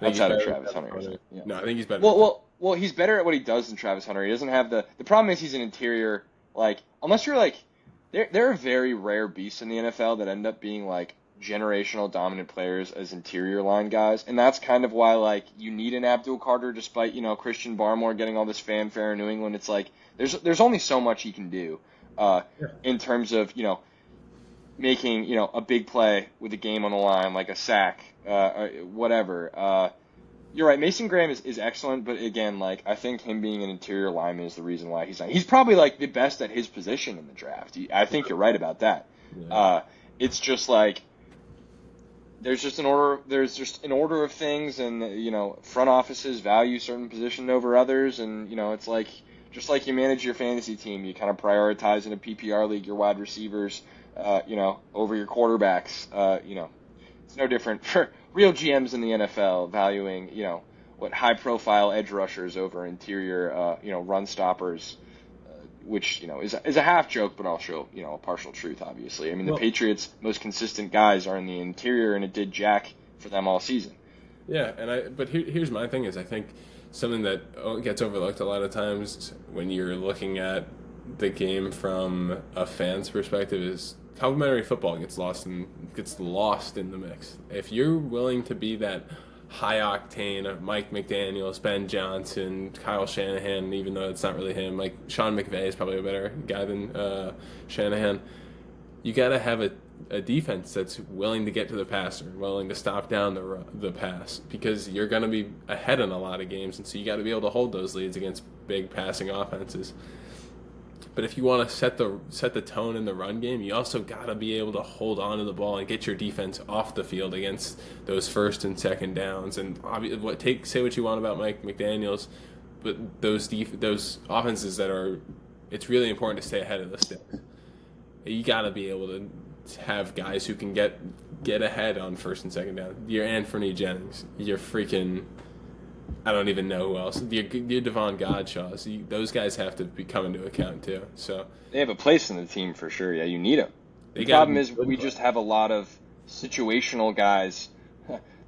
B: I think
A: Outside of
B: he's better
A: Travis
B: than
A: Hunter. Yeah.
B: No, I think he's better.
A: Well, he's better at what he does than Travis Hunter. He doesn't have the problem is he's an interior, like, unless you're like, there are very rare beasts in the NFL that end up being like generational dominant players as interior line guys, and that's kind of why like you need an Abdul Carter, despite Christian Barmore getting all this fanfare in New England. It's like there's only so much he can do in terms of making a big play with a game on the line, like a sack, whatever. You're right. Mason Graham is excellent, but again, like I think him being an interior lineman is the reason why he's not. He's probably like the best at his position in the draft. I think you're right about that.
B: Yeah.
A: It's just like there's just an order of things, and front offices value certain positions over others, and it's like just like you manage your fantasy team, you kind of prioritize in a PPR league your wide receivers, over your quarterbacks. It's no different for real GMs in the NFL valuing, what high profile edge rushers over interior, run stoppers, which, is a half joke, but also, a partial truth, obviously. I mean, the Patriots' most consistent guys are in the interior, and it did jack for them all season.
B: Yeah, but here's my thing is I think something that gets overlooked a lot of times when you're looking at the game from a fan's perspective is complimentary football gets lost in the mix. If you're willing to be that high octane of Mike McDaniels, Ben Johnson, Kyle Shanahan, even though it's not really him, like Sean McVay is probably a better guy than Shanahan, you got to have a defense that's willing to get to the passer, willing to stop down the pass, because you're going to be ahead in a lot of games, and so you got to be able to hold those leads against big passing offenses. But if you want to set the tone in the run game, you also got to be able to hold on to the ball and get your defense off the field against those first and second downs. And say what you want about Mike McDaniels, but those offenses it's really important to stay ahead of the sticks. You got to be able to have guys who can get ahead on first and second down. Your Anthony Jennings, your freaking, I don't even know who else. Your Devon Godshaws. Those guys have to be coming to account too. So
A: they have a place in the team for sure. Yeah, you need them. The problem is we just have a lot of situational guys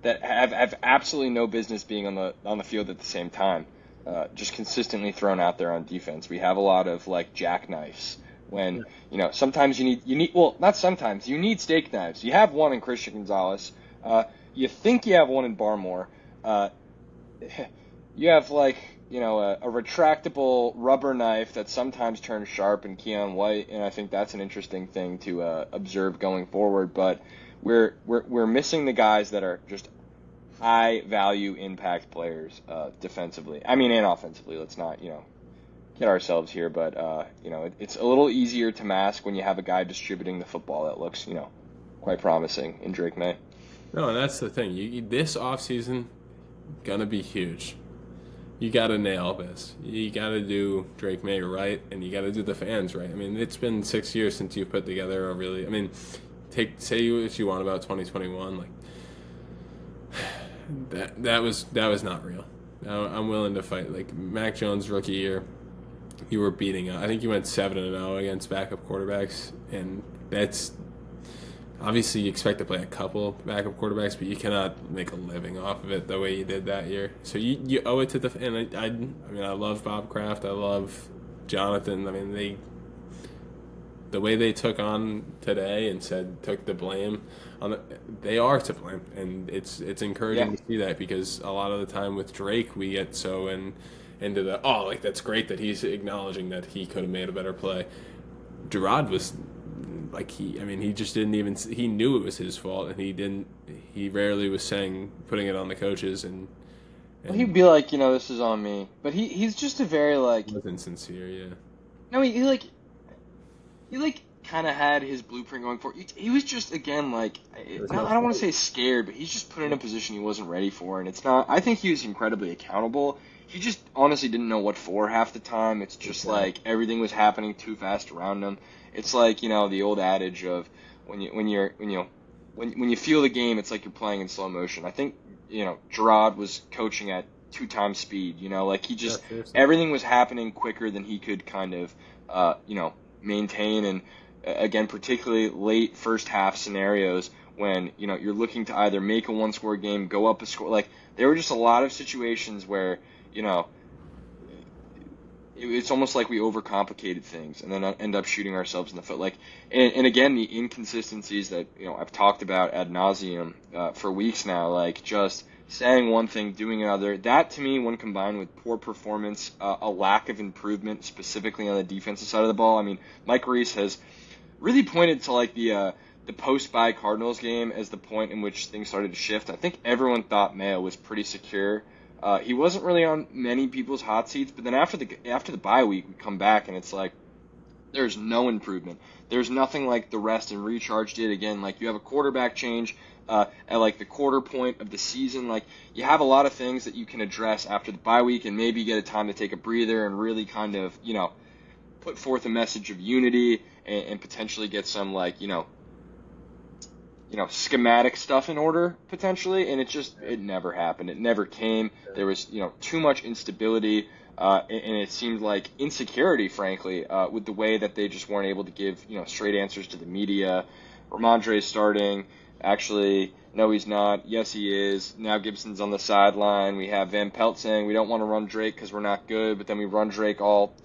A: that have absolutely no business being on the field at the same time. Just consistently thrown out there on defense. We have a lot of like jackknives. When sometimes you need not sometimes you need steak knives. You have one in Christian Gonzalez. You think you have one in Barmore. You have a retractable rubber knife that sometimes turns sharp in Keon White, and I think that's an interesting thing to observe going forward. But we're missing the guys that are just high value impact players defensively. I mean, and offensively. Let's not get ourselves here, but it's a little easier to mask when you have a guy distributing the football that looks quite promising in Drake May.
B: No, and that's the thing. This offseason gonna be huge. You gotta nail this. You gotta do Drake May right, and you gotta do the fans right. I mean, it's been 6 years since you put together a really. I mean, say what you want about 2021, like that was not real. I'm willing to fight. Like Mac Jones' rookie year, you were beating up. I think you went 7-0 against backup quarterbacks, and that's. Obviously, you expect to play a couple backup quarterbacks, but you cannot make a living off of it the way you did that year. So you owe it to the – and I love Bob Kraft. I love Jonathan. I mean, the way they took on today and took the blame they are to blame, and it's encouraging to see that, because a lot of the time with Drake we get so into the like that's great that he's acknowledging that he could have made a better play. Jerod was like he just didn't even, he knew it was his fault, and he rarely was putting it on the coaches, and
A: well, he'd be like, this is on me, but he's just a very like
B: wasn't sincere. Yeah.
A: No, he kind of had his blueprint going for it. He was just, again, like, I don't want to say scared, but he's just put in a position he wasn't ready for, and it's not, I think he was incredibly accountable. He just honestly didn't know what for half the time. It's just like everything was happening too fast around him. It's like, the old adage of when you feel the game, it's like you're playing in slow motion. I think, Jerod was coaching at 2x speed, like he just, everything was happening quicker than he could kind of, maintain. And again, particularly late first half scenarios when, you're looking to either make a one-score game, go up a score. Like, there were just a lot of situations where, it's almost like we overcomplicated things and then end up shooting ourselves in the foot. Like, and again, the inconsistencies that, I've talked about ad nauseum for weeks now, like just saying one thing, doing another. That, to me, when combined with poor performance, a lack of improvement, specifically on the defensive side of the ball. I mean, Mike Reese has really pointed to like the post-bye Cardinals game as the point in which things started to shift. I think everyone thought Mayo was pretty secure. He wasn't really on many people's hot seats, but then after the bye week, we come back and it's like there's no improvement. There's nothing like the rest and recharge did. Again, like you have a quarterback change at like the quarter point of the season. Like you have a lot of things that you can address after the bye week and maybe get a time to take a breather and really kind of put forth a message of unity and potentially get some like schematic stuff in order potentially, and it never happened. It never came. There was, too much instability, and it seemed like insecurity, frankly, with the way that they just weren't able to give, straight answers to the media. Ramondre's starting. Actually, no, he's not. Yes, he is. Now Gibson's on the sideline. We have Van Pelt saying we don't want to run Drake because we're not good, but then we run Drake all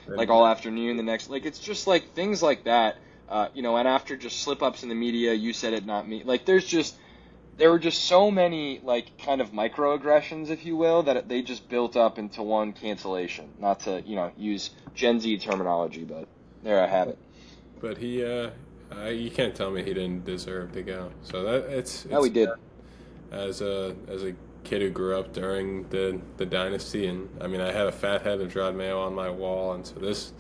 A: afternoon the next. Like, it's just like things like that. And after just slip-ups in the media, you said it, not me. Like, there were just so many, like, kind of microaggressions, if you will, that they just built up into one cancellation. Not to, use Gen Z terminology, but there I have it.
B: But you can't tell me he didn't deserve to go. So it's
A: no, he did.
B: As a kid who grew up during the dynasty, and I mean, I had a fat head of Jerod Mayo on my wall, and so this.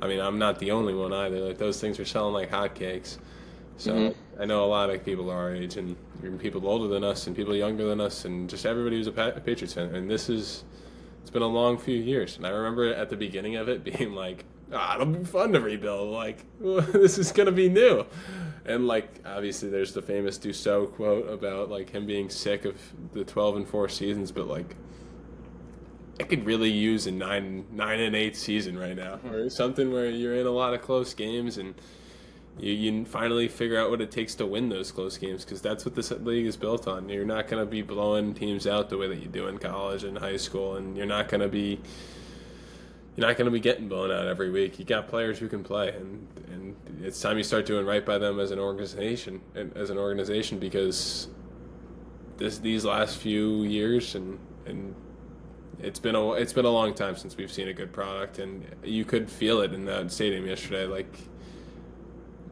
B: I mean, I'm not the only one either. Like, those things are selling like hotcakes. So I know a lot of people our age and people older than us and people younger than us and just everybody who's a Patriots fan. And it's been a long few years. And I remember at the beginning of it being like, it'll be fun to rebuild. Like, this is going to be new. And, like, obviously there's the famous Dussault quote about, like, him being sick of the 12-4 seasons, but, like, I could really use a 9-8 season right now, or something where you're in a lot of close games and you finally figure out what it takes to win those close games, because that's what this league is built on. You're not going to be blowing teams out the way that you do in college and high school, and you're not going to be getting blown out every week. You got players who can play, and it's time you start doing right by them as an organization, because these last few years and it's been a long time since we've seen a good product, and you could feel it in that stadium yesterday. Like,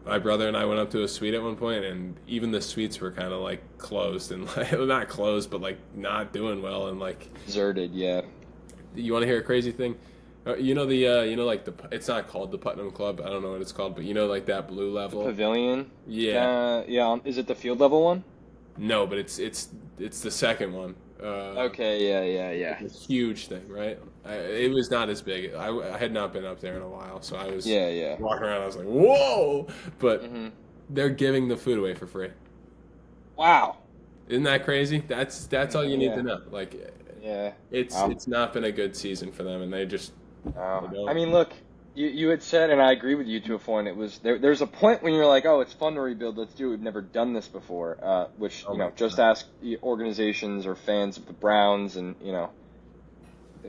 B: my brother and I went up to a suite at one point, and even the suites were kind of like closed and like not closed, but like not doing well and like
A: deserted. Yeah. You
B: want to hear a crazy thing? It's not called the Putnam Club. I don't know what it's called, but like that blue level
A: the pavilion.
B: Yeah.
A: Yeah. Is it the field level one?
B: No, but it's the second one.
A: Okay, yeah.
B: It's a huge thing, right? It was not as big. I had not been up there in a while, so I was walking around. I was like, whoa! But they're giving the food away for free.
A: Wow.
B: Isn't that crazy? That's all you need to know. Like,
A: yeah,
B: it's not been a good season for them, and they just.
A: I mean, look, you had said, and I agree with you to a point. It was there's a point when you're like, oh, it's fun to rebuild. Let's do it. We've never done this before. Just ask the organizations or fans of the Browns and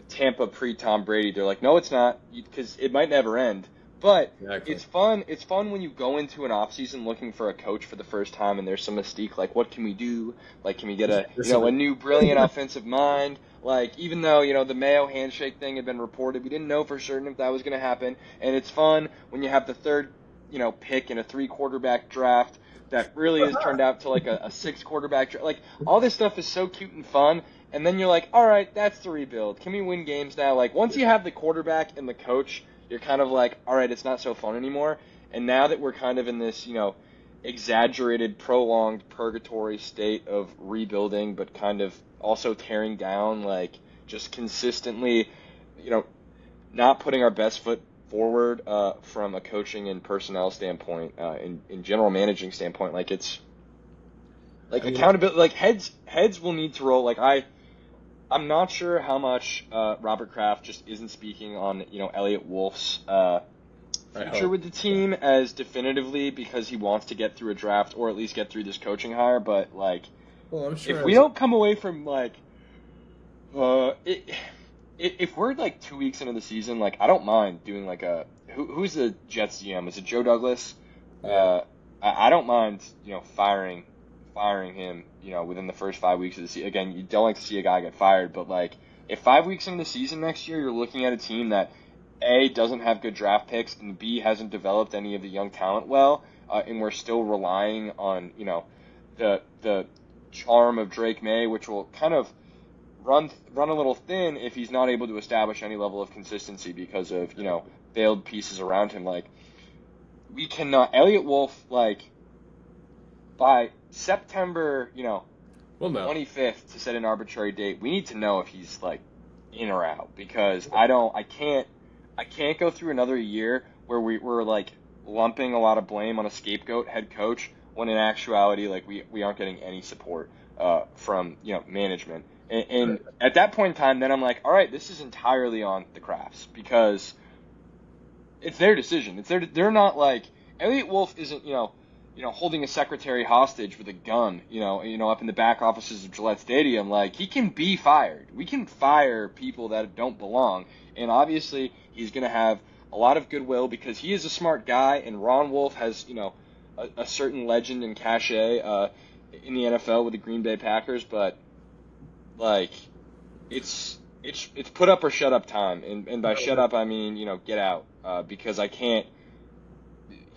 A: Tampa pre-Tom Brady. They're like, no, it's not, because it might never end. But
B: Exactly.
A: it's fun. It's fun when you go into an off season looking for a coach for the first time, and there's some mystique. Like, what can we do? Like, can we get a new brilliant offensive mind? Like, even though the Mayo handshake thing had been reported, we didn't know for certain if that was going to happen. And it's fun when you have the third pick in a 3 quarterback draft that really has turned out to like a 6 quarterback draft. Like, all this stuff is so cute and fun. And then you're like, all right, that's the rebuild. Can we win games now? Like, once you have the quarterback and the coach, you're kind of like, all right, it's not so fun anymore. And now that we're kind of in this, exaggerated, prolonged purgatory state of rebuilding, but kind of also tearing down, like, just consistently, not putting our best foot forward from a coaching and personnel standpoint, in general managing standpoint. Like, it's like accountability, like heads will need to roll. Like, I'm not sure how much Robert Kraft just isn't speaking on Elliot Wolf's future with the team as definitively because he wants to get through a draft or at least get through this coaching hire. But like,
B: I'm sure
A: if we don't come away from like, if we're like 2 weeks into the season, like I don't mind doing like who's the Jets GM? Is it Joe Douglas?
B: Yeah.
A: I don't mind firing him, within the first 5 weeks of the season. Again, you don't like to see a guy get fired, but like, if 5 weeks into the season next year, you're looking at a team that A, doesn't have good draft picks, and B, hasn't developed any of the young talent well, and we're still relying on, the charm of Drake May, which will kind of run a little thin if he's not able to establish any level of consistency because of, failed pieces around him. Like, we cannot, Elliot Wolf, like, by September, 25th, to set an arbitrary date, we need to know if he's like in or out, because I can't go through another year where we're like lumping a lot of blame on a scapegoat head coach when in actuality, like, we aren't getting any support from management. And at that point in time, then I'm like, all right, this is entirely on the Krafts, because it's their decision. They're not like, Elliot Wolf isn't holding a secretary hostage with a gun, up in the back offices of Gillette Stadium. Like, he can be fired. We can fire people that don't belong. And obviously, he's going to have a lot of goodwill because he is a smart guy, and Ron Wolf has, a certain legend and cachet in the NFL with the Green Bay Packers. But, like, it's put up or shut up time. And by shut up, I mean, get out. Because I can't.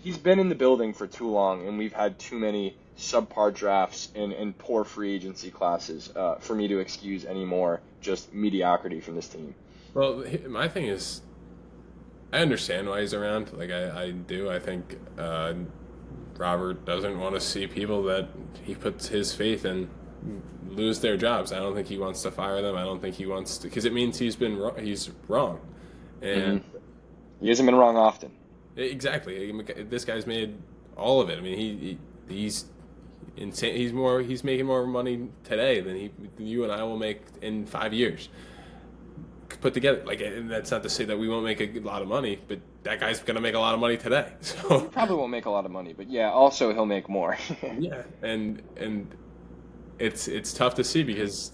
A: He's been in the building for too long, and we've had too many subpar drafts and poor free agency classes for me to excuse any more just mediocrity from this team.
B: Well, my thing is, I understand why he's around. Like, I do. I think Robert doesn't want to see people that he puts his faith in lose their jobs. I don't think he wants to fire them. I don't think he wants to, because it means he's wrong. And
A: he hasn't been wrong often.
B: Exactly. This guy's made all of it. I mean, he's insane. He's making more money today than you and I will make in 5 years put together. Like, and that's not to say that we won't make a lot of money, but that guy's gonna make a lot of money today. So
A: he probably won't make a lot of money, but yeah, also he'll make more.
B: Yeah, and it's tough to see because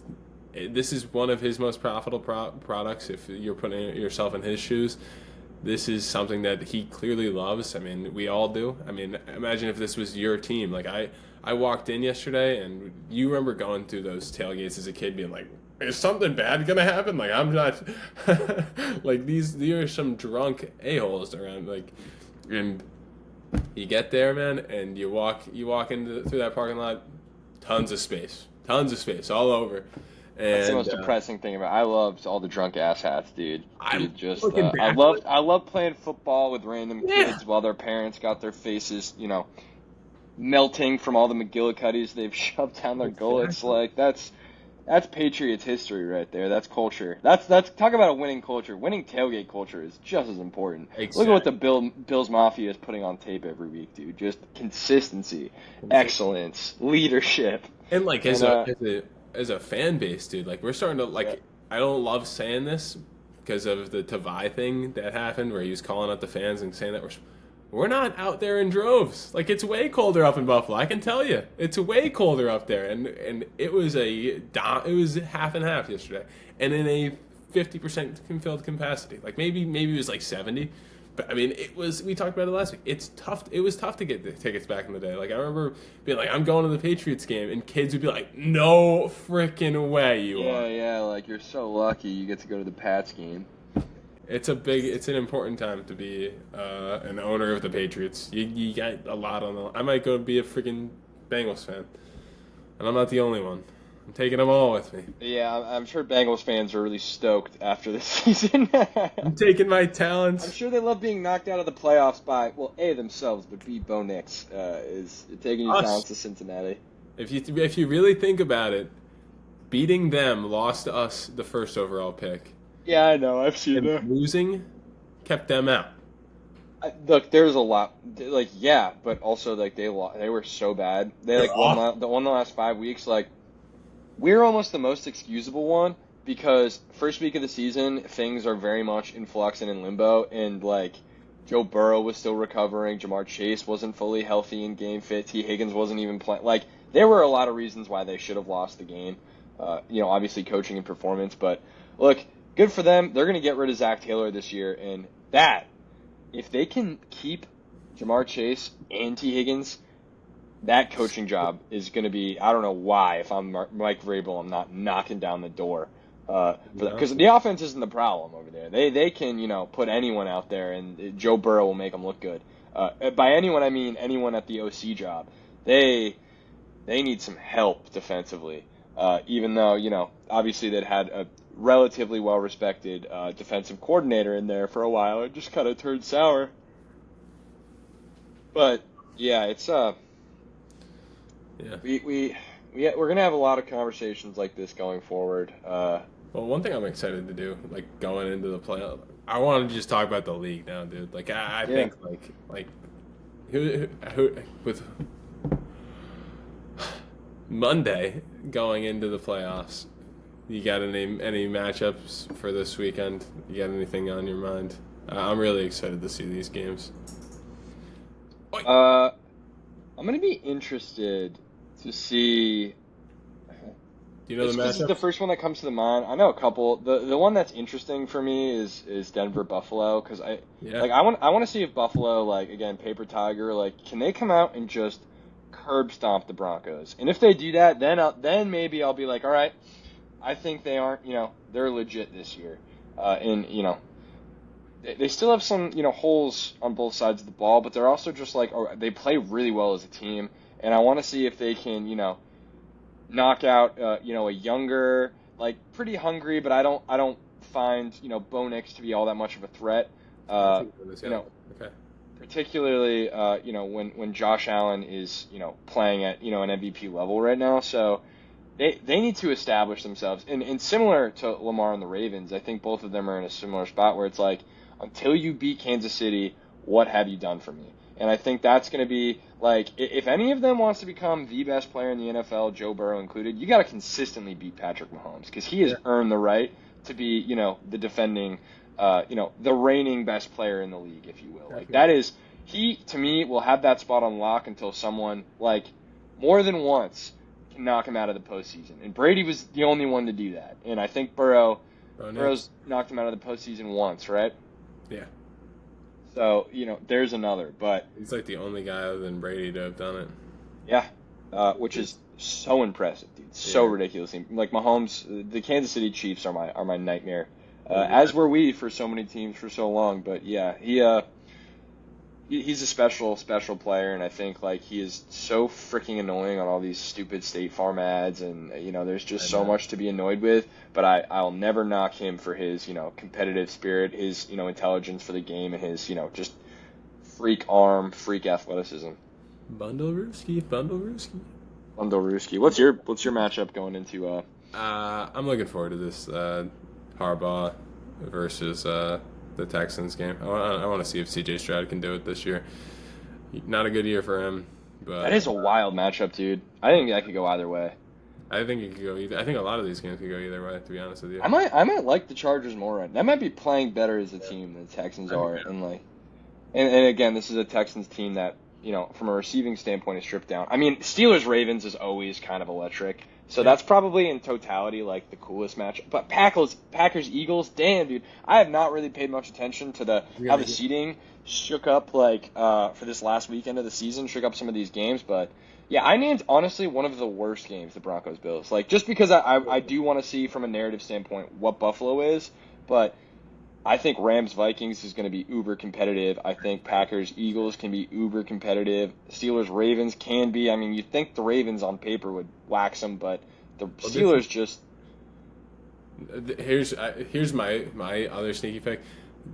B: this is one of his most profitable products. If you're putting yourself in his shoes. This is something that he clearly loves. I mean, we all do. I mean, imagine if this was your team. Like, I walked in yesterday, and you remember going through those tailgates as a kid being like, is something bad going to happen? Like, I'm not... like, these are some drunk a-holes around. Like, and you get there, man, and you walk through that parking lot, tons of space all over. And,
A: that's the most depressing thing about it. I loved all the drunk ass hats, dude. I love playing football with random kids while their parents got their faces, melting from all the McGillicuddies they've shoved down their gullets. Like, that's Patriots history right there. That's culture. That's talk about a winning culture. Winning tailgate culture is just as important. Exactly. Look at what the Bills Mafia is putting on tape every week, dude. Just consistency, excellence, leadership,
B: and like as a fan base, dude, like, we're starting to, like, yeah. I don't love saying this because of the Tavai thing that happened where he was calling out the fans and saying that we're not out there in droves. Like, it's way colder up in Buffalo. I can tell you, it's way colder up there, and it was half and half yesterday, and in a 50% filled capacity. Like, maybe it was like 70, But I mean, we talked about it last week. It's tough. It was tough to get the tickets back in the day. Like, I remember being like, I'm going to the Patriots game, and kids would be like, no freaking way you are.
A: Yeah, like, you're so lucky you get to go to the Pats game.
B: It's an important time to be an owner of the Patriots. You got a lot on the. I might go be a freaking Bengals fan, and I'm not the only one. I'm taking them all with me.
A: Yeah, I'm sure Bengals fans are really stoked after this season.
B: I'm taking my talents.
A: I'm sure they love being knocked out of the playoffs by, well, A, themselves, but B, Bo Nix is taking your talents to Cincinnati.
B: If you really think about it, beating them lost to us the first overall pick.
A: Yeah, I know. I've seen that.
B: Losing kept them out.
A: Look, there's a lot. Like, yeah, but also, like, they were so bad. They, like, won the last 5 weeks. Like, we're almost the most excusable one because first week of the season, things are very much in flux and in limbo. And, like, Joe Burrow was still recovering. Jamar Chase wasn't fully healthy and game fit. T. Higgins wasn't even playing. Like, there were a lot of reasons why they should have lost the game. Obviously coaching and performance. But, look, good for them. They're going to get rid of Zach Taylor this year. And that, if they can keep Jamar Chase and T. Higgins, that coaching job is going to be, I don't know why, if I'm Mike Vrabel, I'm not knocking down the door. Because the offense isn't the problem over there. They can, put anyone out there, and Joe Burrow will make them look good. By anyone, I mean anyone at the OC job. They need some help defensively. Even though, obviously they'd had a relatively well-respected defensive coordinator in there for a while. It just kind of turned sour. But, yeah, it's...
B: Yeah.
A: We're gonna have a lot of conversations like this going forward.
B: Well, one thing I'm excited to do, like going into the playoff, I want to just talk about the league now, dude. Like I think like who with Monday going into the playoffs, you got any matchups for this weekend? You got anything on your mind? I'm really excited to see these games.
A: I'm gonna be interested to see.
B: Do you know the matchup?
A: This is the first one that comes to the mind. I know a couple. The one that's interesting for me is Denver Buffalo because I want to see if Buffalo, like, again, paper tiger, like, can they come out and just curb stomp the Broncos? And if they do that, then maybe I'll be like, all right, I think they aren't, they're legit this year. They still have some, holes on both sides of the ball, but they're also just like, they play really well as a team. And I want to see if they can, knock out, a younger, like, pretty hungry, but I don't find, Bo Nix to be all that much of a threat. Particularly, when Josh Allen is, playing at, an MVP level right now. So they need to establish themselves. And similar to Lamar and the Ravens, I think both of them are in a similar spot where it's like, until you beat Kansas City, what have you done for me? And I think that's going to be, like, if any of them wants to become the best player in the NFL, Joe Burrow included, you got to consistently beat Patrick Mahomes because he has earned the right to be, the defending, the reigning best player in the league, if you will. Like, that is, he, to me, will have that spot on lock until someone, like, more than once can knock him out of the postseason. And Brady was the only one to do that. And I think Burrow's knocked him out of the postseason once, right?
B: Yeah.
A: So, there's another, but...
B: He's like the only guy other than Brady to have done it.
A: Yeah, which is so impressive, dude. So ridiculous. Like, Mahomes, the Kansas City Chiefs are my nightmare. As were we for so many teams for so long. But, yeah, he's a special player, and I think, like, he is so freaking annoying on all these stupid State Farm ads, and, there's just so much to be annoyed with, but I'll never knock him for his, competitive spirit, his, intelligence for the game, and his, just freak arm, freak athleticism.
B: Bundle Rooski.
A: What's your matchup going into,
B: I'm looking forward to this, Harbaugh versus, the Texans game. I want to see if C.J. Stroud can do it this year. Not a good year for him, but
A: that is a wild matchup, dude. I think that could go either way.
B: I think it could go either. I think a lot of these games could go either way. To be honest with you,
A: I might like the Chargers more. Right? That might be playing better as a team than the Texans are, and again, this is a Texans team that from a receiving standpoint is stripped down. I mean, Steelers Ravens is always kind of electric. So that's probably in totality like the coolest match. But Packers Eagles, damn dude, I have not really paid much attention to how the seeding shook up for this last weekend of the season, shook up some of these games. But yeah, I named honestly one of the worst games, the Broncos Bills. Like just because I do want to see from a narrative standpoint what Buffalo is, but I think Rams Vikings is going to be uber competitive. I think Packers Eagles can be uber competitive. Steelers Ravens can be. I mean, you think the Ravens on paper would wax them, but the Steelers just.
B: Here's my other sneaky pick,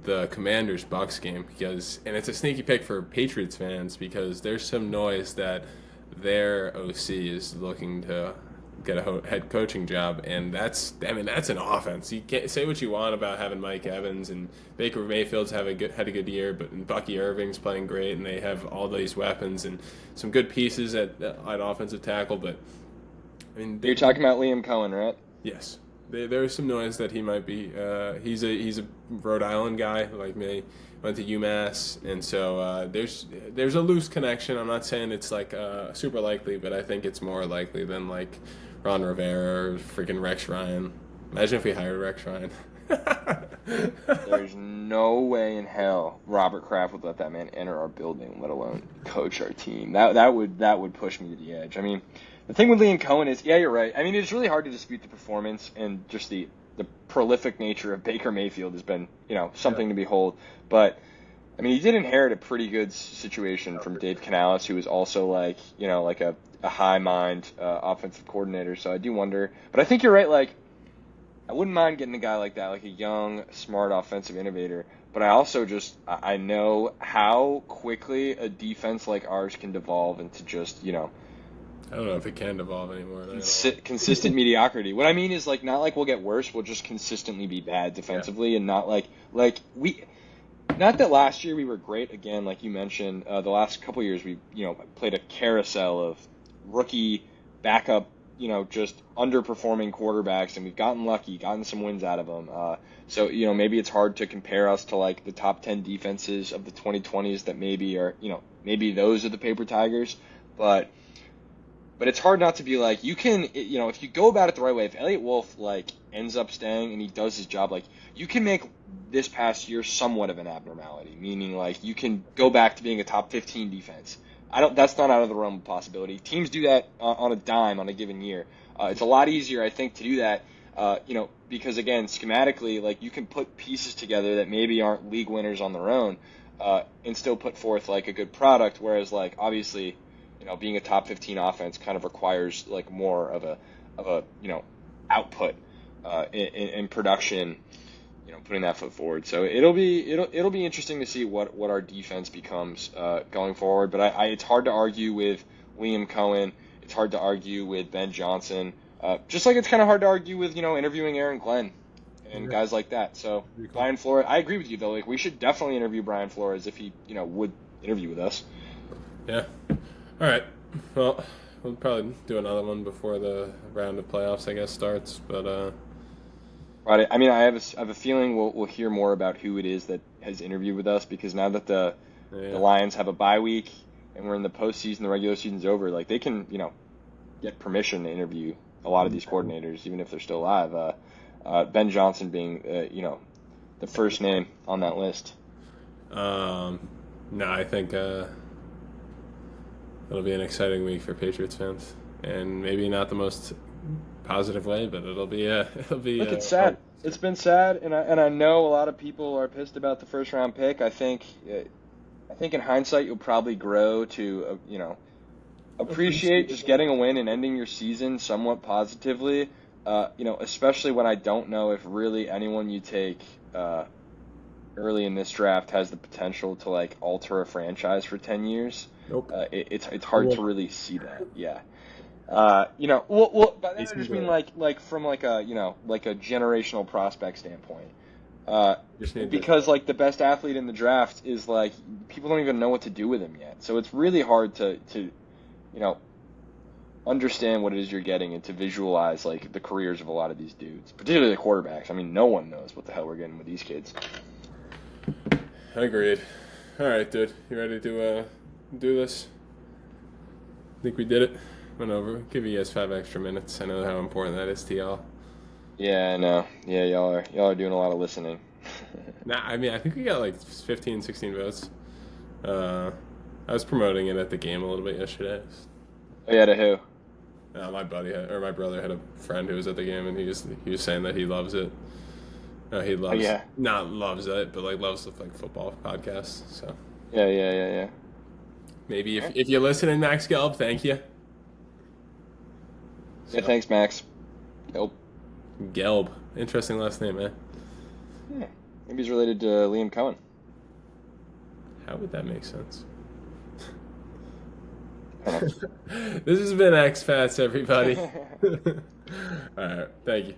B: the Commanders Bucks game, and it's a sneaky pick for Patriots fans because there's some noise that their OC is looking to get a head coaching job, and that's an offense. You can't say what you want about having Mike Evans and Baker Mayfield's had a good year, but Bucky Irving's playing great, and they have all these weapons and some good pieces at offensive tackle. But I mean,
A: you're talking about Liam Cohen, right?
B: Yes, there's some noise that he might be. He's a Rhode Island guy like me. Went to UMass, and so there's a loose connection. I'm not saying it's like super likely, but I think it's more likely than like Ron Rivera or freaking Rex Ryan. Imagine if we hired Rex Ryan.
A: There's no way in hell Robert Kraft would let that man enter our building, let alone coach our team. That would push me to the edge. I mean, the thing with Liam Cohen is, yeah, you're right. I mean, it's really hard to dispute the performance and just the prolific nature of Baker Mayfield has been, something to behold. But I mean, he did inherit a pretty good situation from Dave Canales, who was also like a high mind offensive coordinator. So I do wonder. But I think you're right. Like, I wouldn't mind getting a guy like that, like a young, smart offensive innovator. But I also I know how quickly a defense like ours can devolve into just,
B: I don't know if it can devolve anymore.
A: Consistent mediocrity. What I mean is like not like we'll get worse. We'll just consistently be bad defensively, and not like we. Not that last year we were great. Again, like you mentioned, the last couple years we played a carousel of rookie, backup, just underperforming quarterbacks, and we've gotten lucky, gotten some wins out of them. So maybe it's hard to compare us to like the top 10 defenses of the 2020s that maybe are maybe those are the paper tigers, but it's hard not to be like, you can, if you go about it the right way, if Elliott Wolf, like, ends up staying and he does his job, like, you can make this past year somewhat of an abnormality, meaning, like, you can go back to being a top 15 defense. That's not out of the realm of possibility. Teams do that on a dime on a given year. It's a lot easier, I think, to do that, because, again, schematically, like, you can put pieces together that maybe aren't league winners on their own, and still put forth, like, a good product, whereas, like, obviously, being a top 15 offense kind of requires like more of a output in production, putting that foot forward. So it'll be interesting to see what our defense becomes going forward. But it's hard to argue with Liam Cohen. It's hard to argue with Ben Johnson. Just like it's kind of hard to argue with interviewing Aaron Glenn and guys like that. So Brian Flores, I agree with you though. Like we should definitely interview Brian Flores if he would interview with us.
B: Yeah. All right. Well, we'll probably do another one before the round of playoffs, I guess, starts. But
A: right. I mean, I have a feeling we'll hear more about who it is that has interviewed with us, because now that the Lions have a bye week and we're in the postseason, the regular season's over. Like they can get permission to interview a lot of these coordinators, even if they're still alive. Ben Johnson being the first name on that list.
B: No, I think. It'll be an exciting week for Patriots fans, and maybe not the most positive way, but it'll be. Look,
A: it's sad. It's been sad, and I know a lot of people are pissed about the first round pick. I think in hindsight you'll probably grow to appreciate just getting a win and ending your season somewhat positively. Especially when I don't know if really anyone you take early in this draft has the potential to like alter a franchise for 10 years.
B: Nope.
A: It's hard to really see that. Yeah. Well, but I just mean like from like a generational prospect standpoint. Because like the best athlete in the draft is like people don't even know what to do with him yet. So it's really hard to understand what it is you're getting and to visualize like the careers of a lot of these dudes, particularly the quarterbacks. I mean, no one knows what the hell we're getting with these kids.
B: Agreed. All right, dude. You ready to do this? I think we did it. went over. Give you guys 5 extra minutes. I know how important that is to y'all.
A: Yeah, I know. Yeah, y'all are doing a lot of listening.
B: Nah, I mean, I think we got like 15, 16 votes. I was promoting it at the game a little bit yesterday.
A: Oh yeah, to who?
B: My my brother had a friend who was at the game, and he was saying that he loves it. He
A: Oh
B: loves
A: yeah.
B: not loves it, but like loves the like football podcasts. So
A: Yeah.
B: maybe
A: Alright.
B: if you're listening, Max Gelb, thank you.
A: Yeah,
B: So
A: thanks, Max. Nope.
B: Gelb, interesting last name, man.
A: Yeah. Maybe he's related to Liam Cohen.
B: How would that make sense?
A: I don't
B: This has been ExPats, everybody.
A: know.
B: All right, thank you.